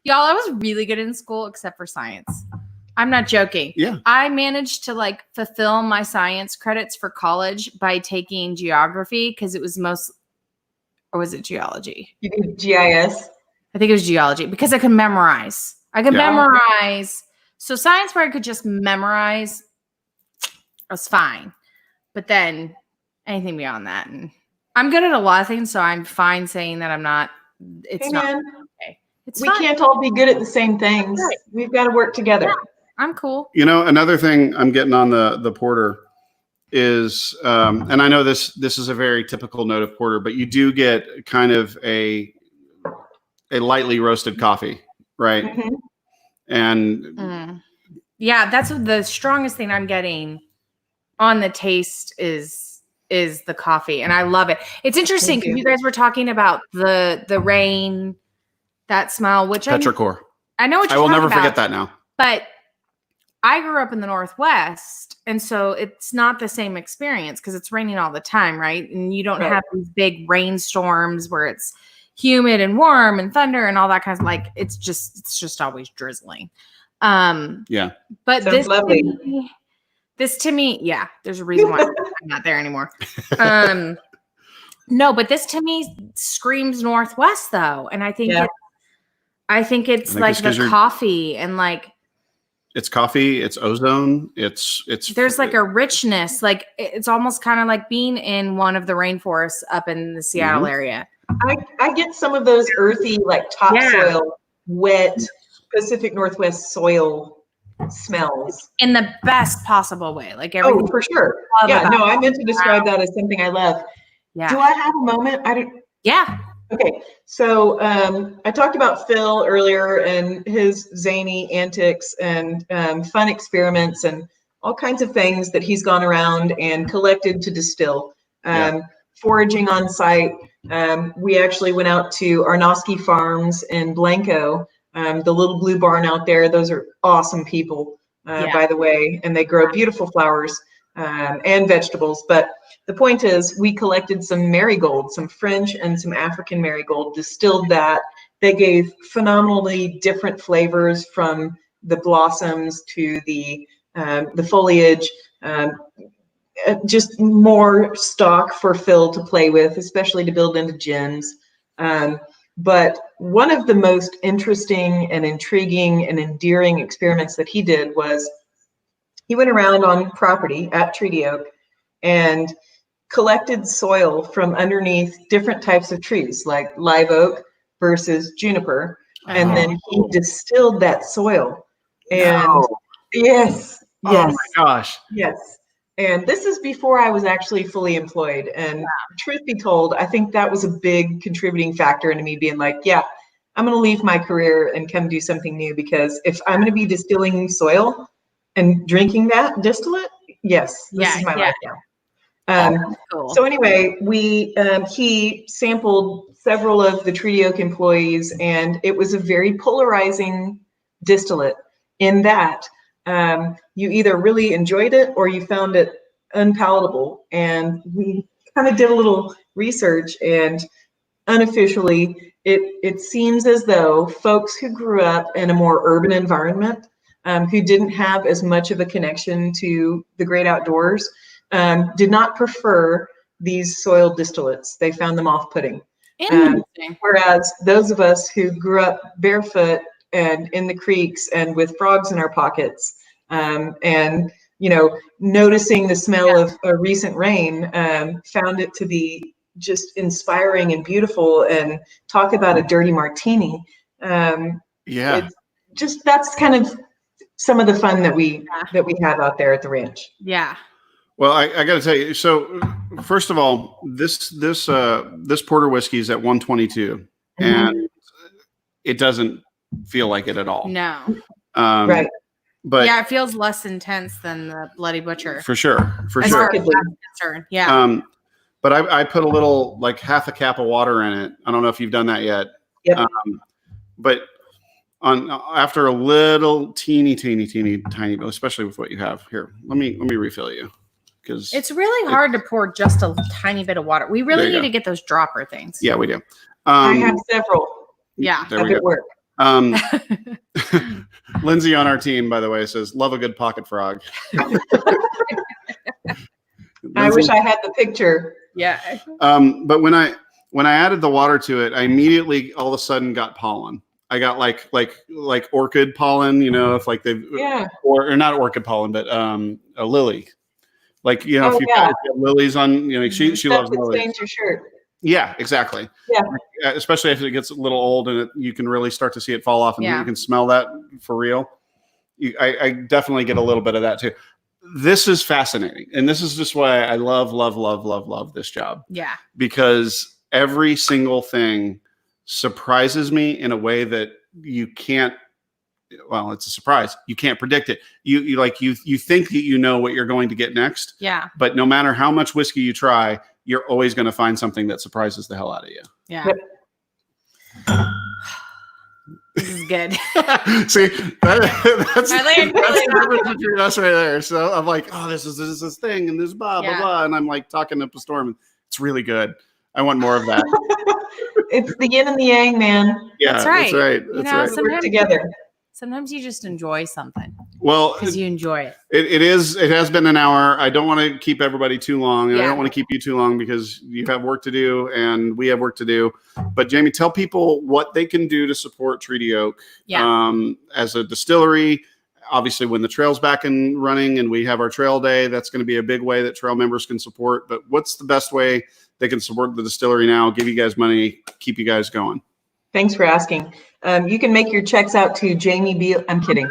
Y'all, I was really good in school except for science. I'm not joking. Yeah. I managed to fulfill my science credits for college by taking geography because it was or was it geology? You did GIS? I think it was geology because I could memorize. Memorize. So science where I could just memorize was fine. But then anything beyond that. And I'm good at a lot of things, so I'm fine saying that I'm not. It's not okay. We can't all be good at the same things. Right. We've got to work together. Yeah, I'm cool. Another thing I'm getting on the porter is, and I know this is a very typical note of porter, but you do get kind of a lightly roasted coffee, right? Mm-hmm. And yeah, that's the strongest thing I'm getting on the taste is the coffee, and I love it. It's interesting because you guys were talking about the rain, that smell, which petrichor. I know what you're I will talking never about, forget that now. But I grew up in the Northwest, and so it's not the same experience because it's raining all the time, right? And you don't have these big rainstorms where it's humid and warm and thunder and all that kind of it's just always drizzling. Yeah. But sounds lovely. This to me, yeah, there's a reason why I'm not there anymore. No, but this to me screams Northwest though. And I think it's like the coffee and like it's coffee, it's ozone, it's there's like a richness, like it's almost kind of like being in one of the rainforests up in the Seattle area. I get some of those earthy, like topsoil, wet Pacific Northwest soil smells in the best possible way. Like everything. Oh, for sure. Yeah, no, I meant to describe that as something I love. Yeah. Do I have a moment? Yeah. Okay. So I talked about Phil earlier and his zany antics and fun experiments and all kinds of things that he's gone around and collected to distill. Foraging on site. We actually went out to Arnosky Farms in Blanco, the little blue barn out there. Those are awesome people, by the way, and they grow beautiful flowers and vegetables. But the point is, we collected some marigold, some French and some African marigold, distilled that. They gave phenomenally different flavors from the blossoms to the foliage. Just more stock for Phil to play with, especially to build into gins. But one of the most interesting and intriguing and endearing experiments that he did was he went around on property at Treaty Oak and collected soil from underneath different types of trees, like live oak versus juniper. And then he distilled that soil. And yes. Oh my gosh. Yes. And this is before I was actually fully employed. And truth be told, I think that was a big contributing factor into me being like, yeah, I'm going to leave my career and come do something new, because if I'm going to be distilling soil and drinking that distillate, yes, this is my life now. Cool. So anyway, he sampled several of the Treaty Oak employees, and it was a very polarizing distillate in that you either really enjoyed it or you found it unpalatable. And we kind of did a little research, and unofficially, it seems as though folks who grew up in a more urban environment, who didn't have as much of a connection to the great outdoors, did not prefer these soil distillates. They found them off-putting. Whereas those of us who grew up barefoot and in the creeks and with frogs in our pockets, and noticing the smell of a recent rain, found it to be just inspiring and beautiful. And talk about a dirty martini. It's just, that's kind of some of the fun that we have out there at the ranch. Yeah. Well, I got to tell you. So, first of all, this porter whiskey is at 122, and it doesn't feel like it at all. No. Right. But yeah, it feels less intense than the Bloody Butcher. For sure. Yeah. But I put a little, like half a cap of water in it. I don't know if you've done that yet. Yep. But after a little teeny, especially with what you have here, let me refill you, because it's really hard to pour just a tiny bit of water. We really need to get those dropper things. Yeah, we do. I have several. Yeah, there we go. Work. Lindsay on our team, by the way, says, love a good pocket frog. I wish I had the picture. Yeah. But when I added the water to it, I immediately all of a sudden got pollen. I got like orchid pollen, if like they've or not orchid pollen, but a lily. Like, if you have lilies on, she loves lilies. Stains your shirt. Yeah, exactly. Yeah. Especially if it gets a little old and you can really start to see it fall off, and you can smell that for real. I definitely get a little bit of that too. This is fascinating. And this is just why I love this job. Yeah. Because every single thing surprises me in a way that you can't. Well, it's a surprise. You can't predict it. You think that you know what you're going to get next. Yeah. But no matter how much whiskey you try, you're always going to find something that surprises the hell out of you. Yeah. This is good. See, that's between us right there. So I'm like, oh, this is this thing, and this blah blah, and I'm like talking up a storm, and it's really good. I want more of that. It's the yin and the yang, man. Yeah, that's right. That's right. Work together. Sometimes you just enjoy something. Well, because you enjoy it. It has been an hour. I don't want to keep everybody too long. And I don't want to keep you too long because you have work to do and we have work to do. But Jamie, tell people what they can do to support Treaty Oak as a distillery. Obviously, when the trail's back and running and we have our trail day, that's going to be a big way that trail members can support. But what's the best way they can support the distillery now, give you guys money, keep you guys going? Thanks for asking. You can make your checks out to Jaime Biel. I'm kidding.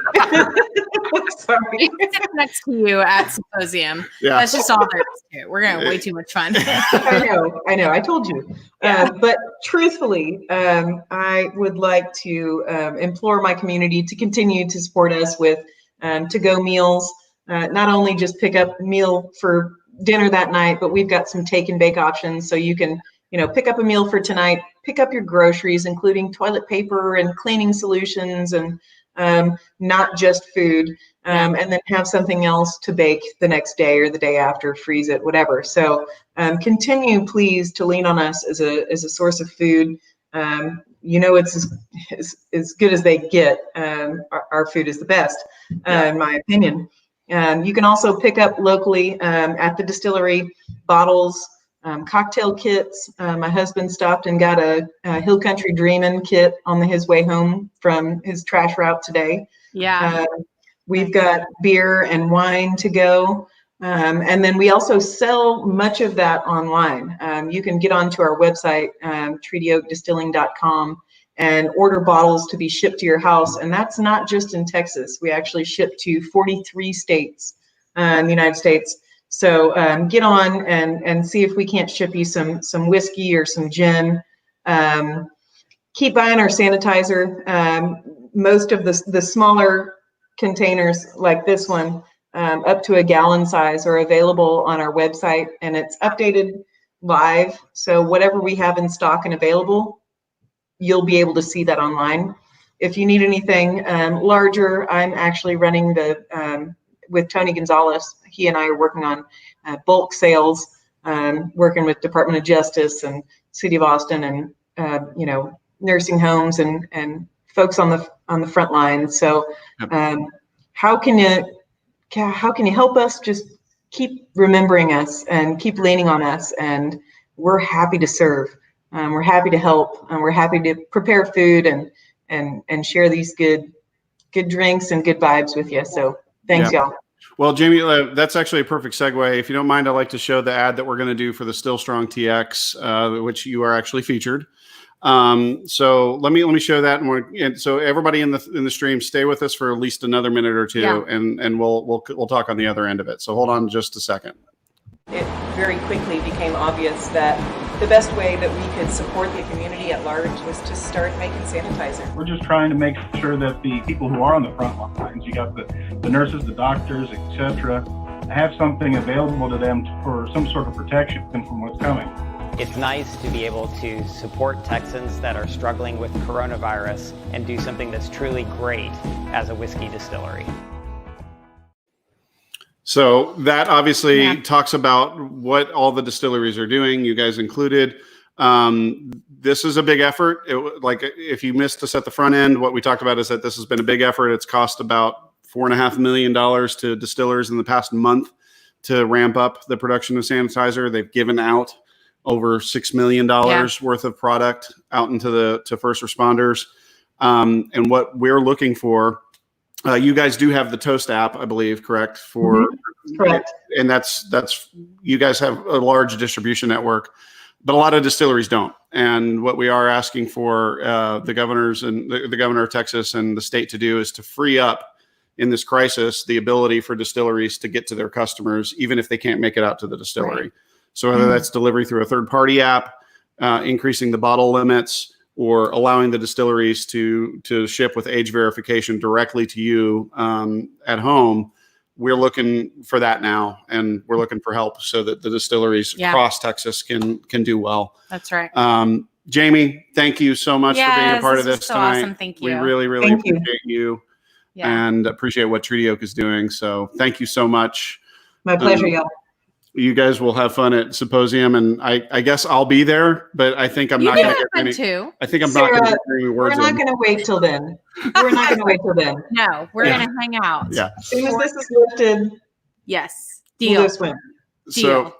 Sorry. Next to you at Symposium. Yeah. That's just all there is to it. We're going to have way too much fun. I know. I told you. But truthfully, I would like to implore my community to continue to support us with to-go meals. Not only just pick up a meal for dinner that night, but we've got some take and bake options. So you can, pick up a meal for tonight, pick up your groceries, including toilet paper and cleaning solutions and not just food, and then have something else to bake the next day or the day after, freeze it, whatever. So continue, please, to lean on us as a source of food. It's as good as they get. Our food is the best, in my opinion. You can also pick up locally at the distillery bottles, cocktail kits. My husband stopped and got a Hill Country Dreamin' kit on his way home from his trash route today. We've got beer and wine to go. And then we also sell much of that online. You can get onto our website, treatyoakdistilling.com, and order bottles to be shipped to your house. And that's not just in Texas. We actually ship to 43 states in the United States. So get on and see if we can't ship you some whiskey or some gin. Keep buying our sanitizer. Most of the smaller containers like this one, up to a gallon size, are available on our website, and it's updated live. So whatever we have in stock and available, you'll be able to see that online. If you need anything larger, I'm actually running with Tony Gonzalez. He and I are working on bulk sales, working with Department of Justice and City of Austin and nursing homes and folks on the front line. So how can you help us? Just keep remembering us and keep leaning on us, and we're happy to serve. We're happy to help, and we're happy to prepare food and share these good drinks and good vibes with you. So thanks, y'all. Well, Jamie, that's actually a perfect segue. If you don't mind, I'd like to show the ad that we're going to do for the Still Strong TX, which you are actually featured. So let me show that, and so everybody in the stream, stay with us for at least another minute or two, and we'll talk on the other end of it. So hold on just a second. It very quickly became obvious that the best way that we could support the community at large was to start making sanitizer. We're just trying to make sure that the people who are on the front lines, you got the nurses, the doctors, etc., have something available to them for some sort of protection from what's coming. It's nice to be able to support Texans that are struggling with coronavirus and do something that's truly great as a whiskey distillery. So that obviously talks about what all the distilleries are doing, you guys included. This is a big effort. Like if you missed us at the front end, what we talked about is that this has been a big effort. It's cost about $4.5 million to distillers in the past month to ramp up the production of sanitizer. They've given out over $6 million worth of product out to first responders. And what we're looking for, you guys do have the Toast app, I believe, correct? Correct. And that's you guys have a large distribution network, but a lot of distilleries don't. And what we are asking for the governors and the governor of Texas and the state to do is to free up in this crisis the ability for distilleries to get to their customers, even if they can't make it out to the distillery. Right. So whether that's delivery through a third-party app, increasing the bottle limits, or allowing the distilleries to ship with age verification directly to you at home, we're looking for that now, and we're looking for help so that the distilleries across Texas can do well. That's right. Jamie, thank you so much for being a part of this tonight. Awesome. Thank you. We really appreciate you and appreciate what Treaty Oak is doing. So thank you so much. My pleasure, y'all. You guys will have fun at Symposium, and I guess I'll be there, but I think I'm not going to get any. Too. I think I'm not going to get any words. We're not going to wait till then. We're not going to wait till then. No, we're going to hang out. Yeah. As soon as this is lifted. Yes. Deal. We'll swim. So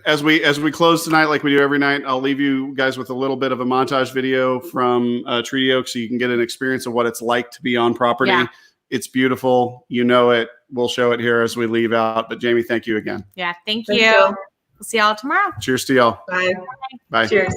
as we close tonight, like we do every night, I'll leave you guys with a little bit of a montage video from Treaty Oak, so you can get an experience of what it's like to be on property. Yeah. It's beautiful. You know it. We'll show it here as we leave out. But Jamie, thank you again. Yeah, thank you. We'll see y'all tomorrow. Cheers to y'all. Bye. Bye. Cheers.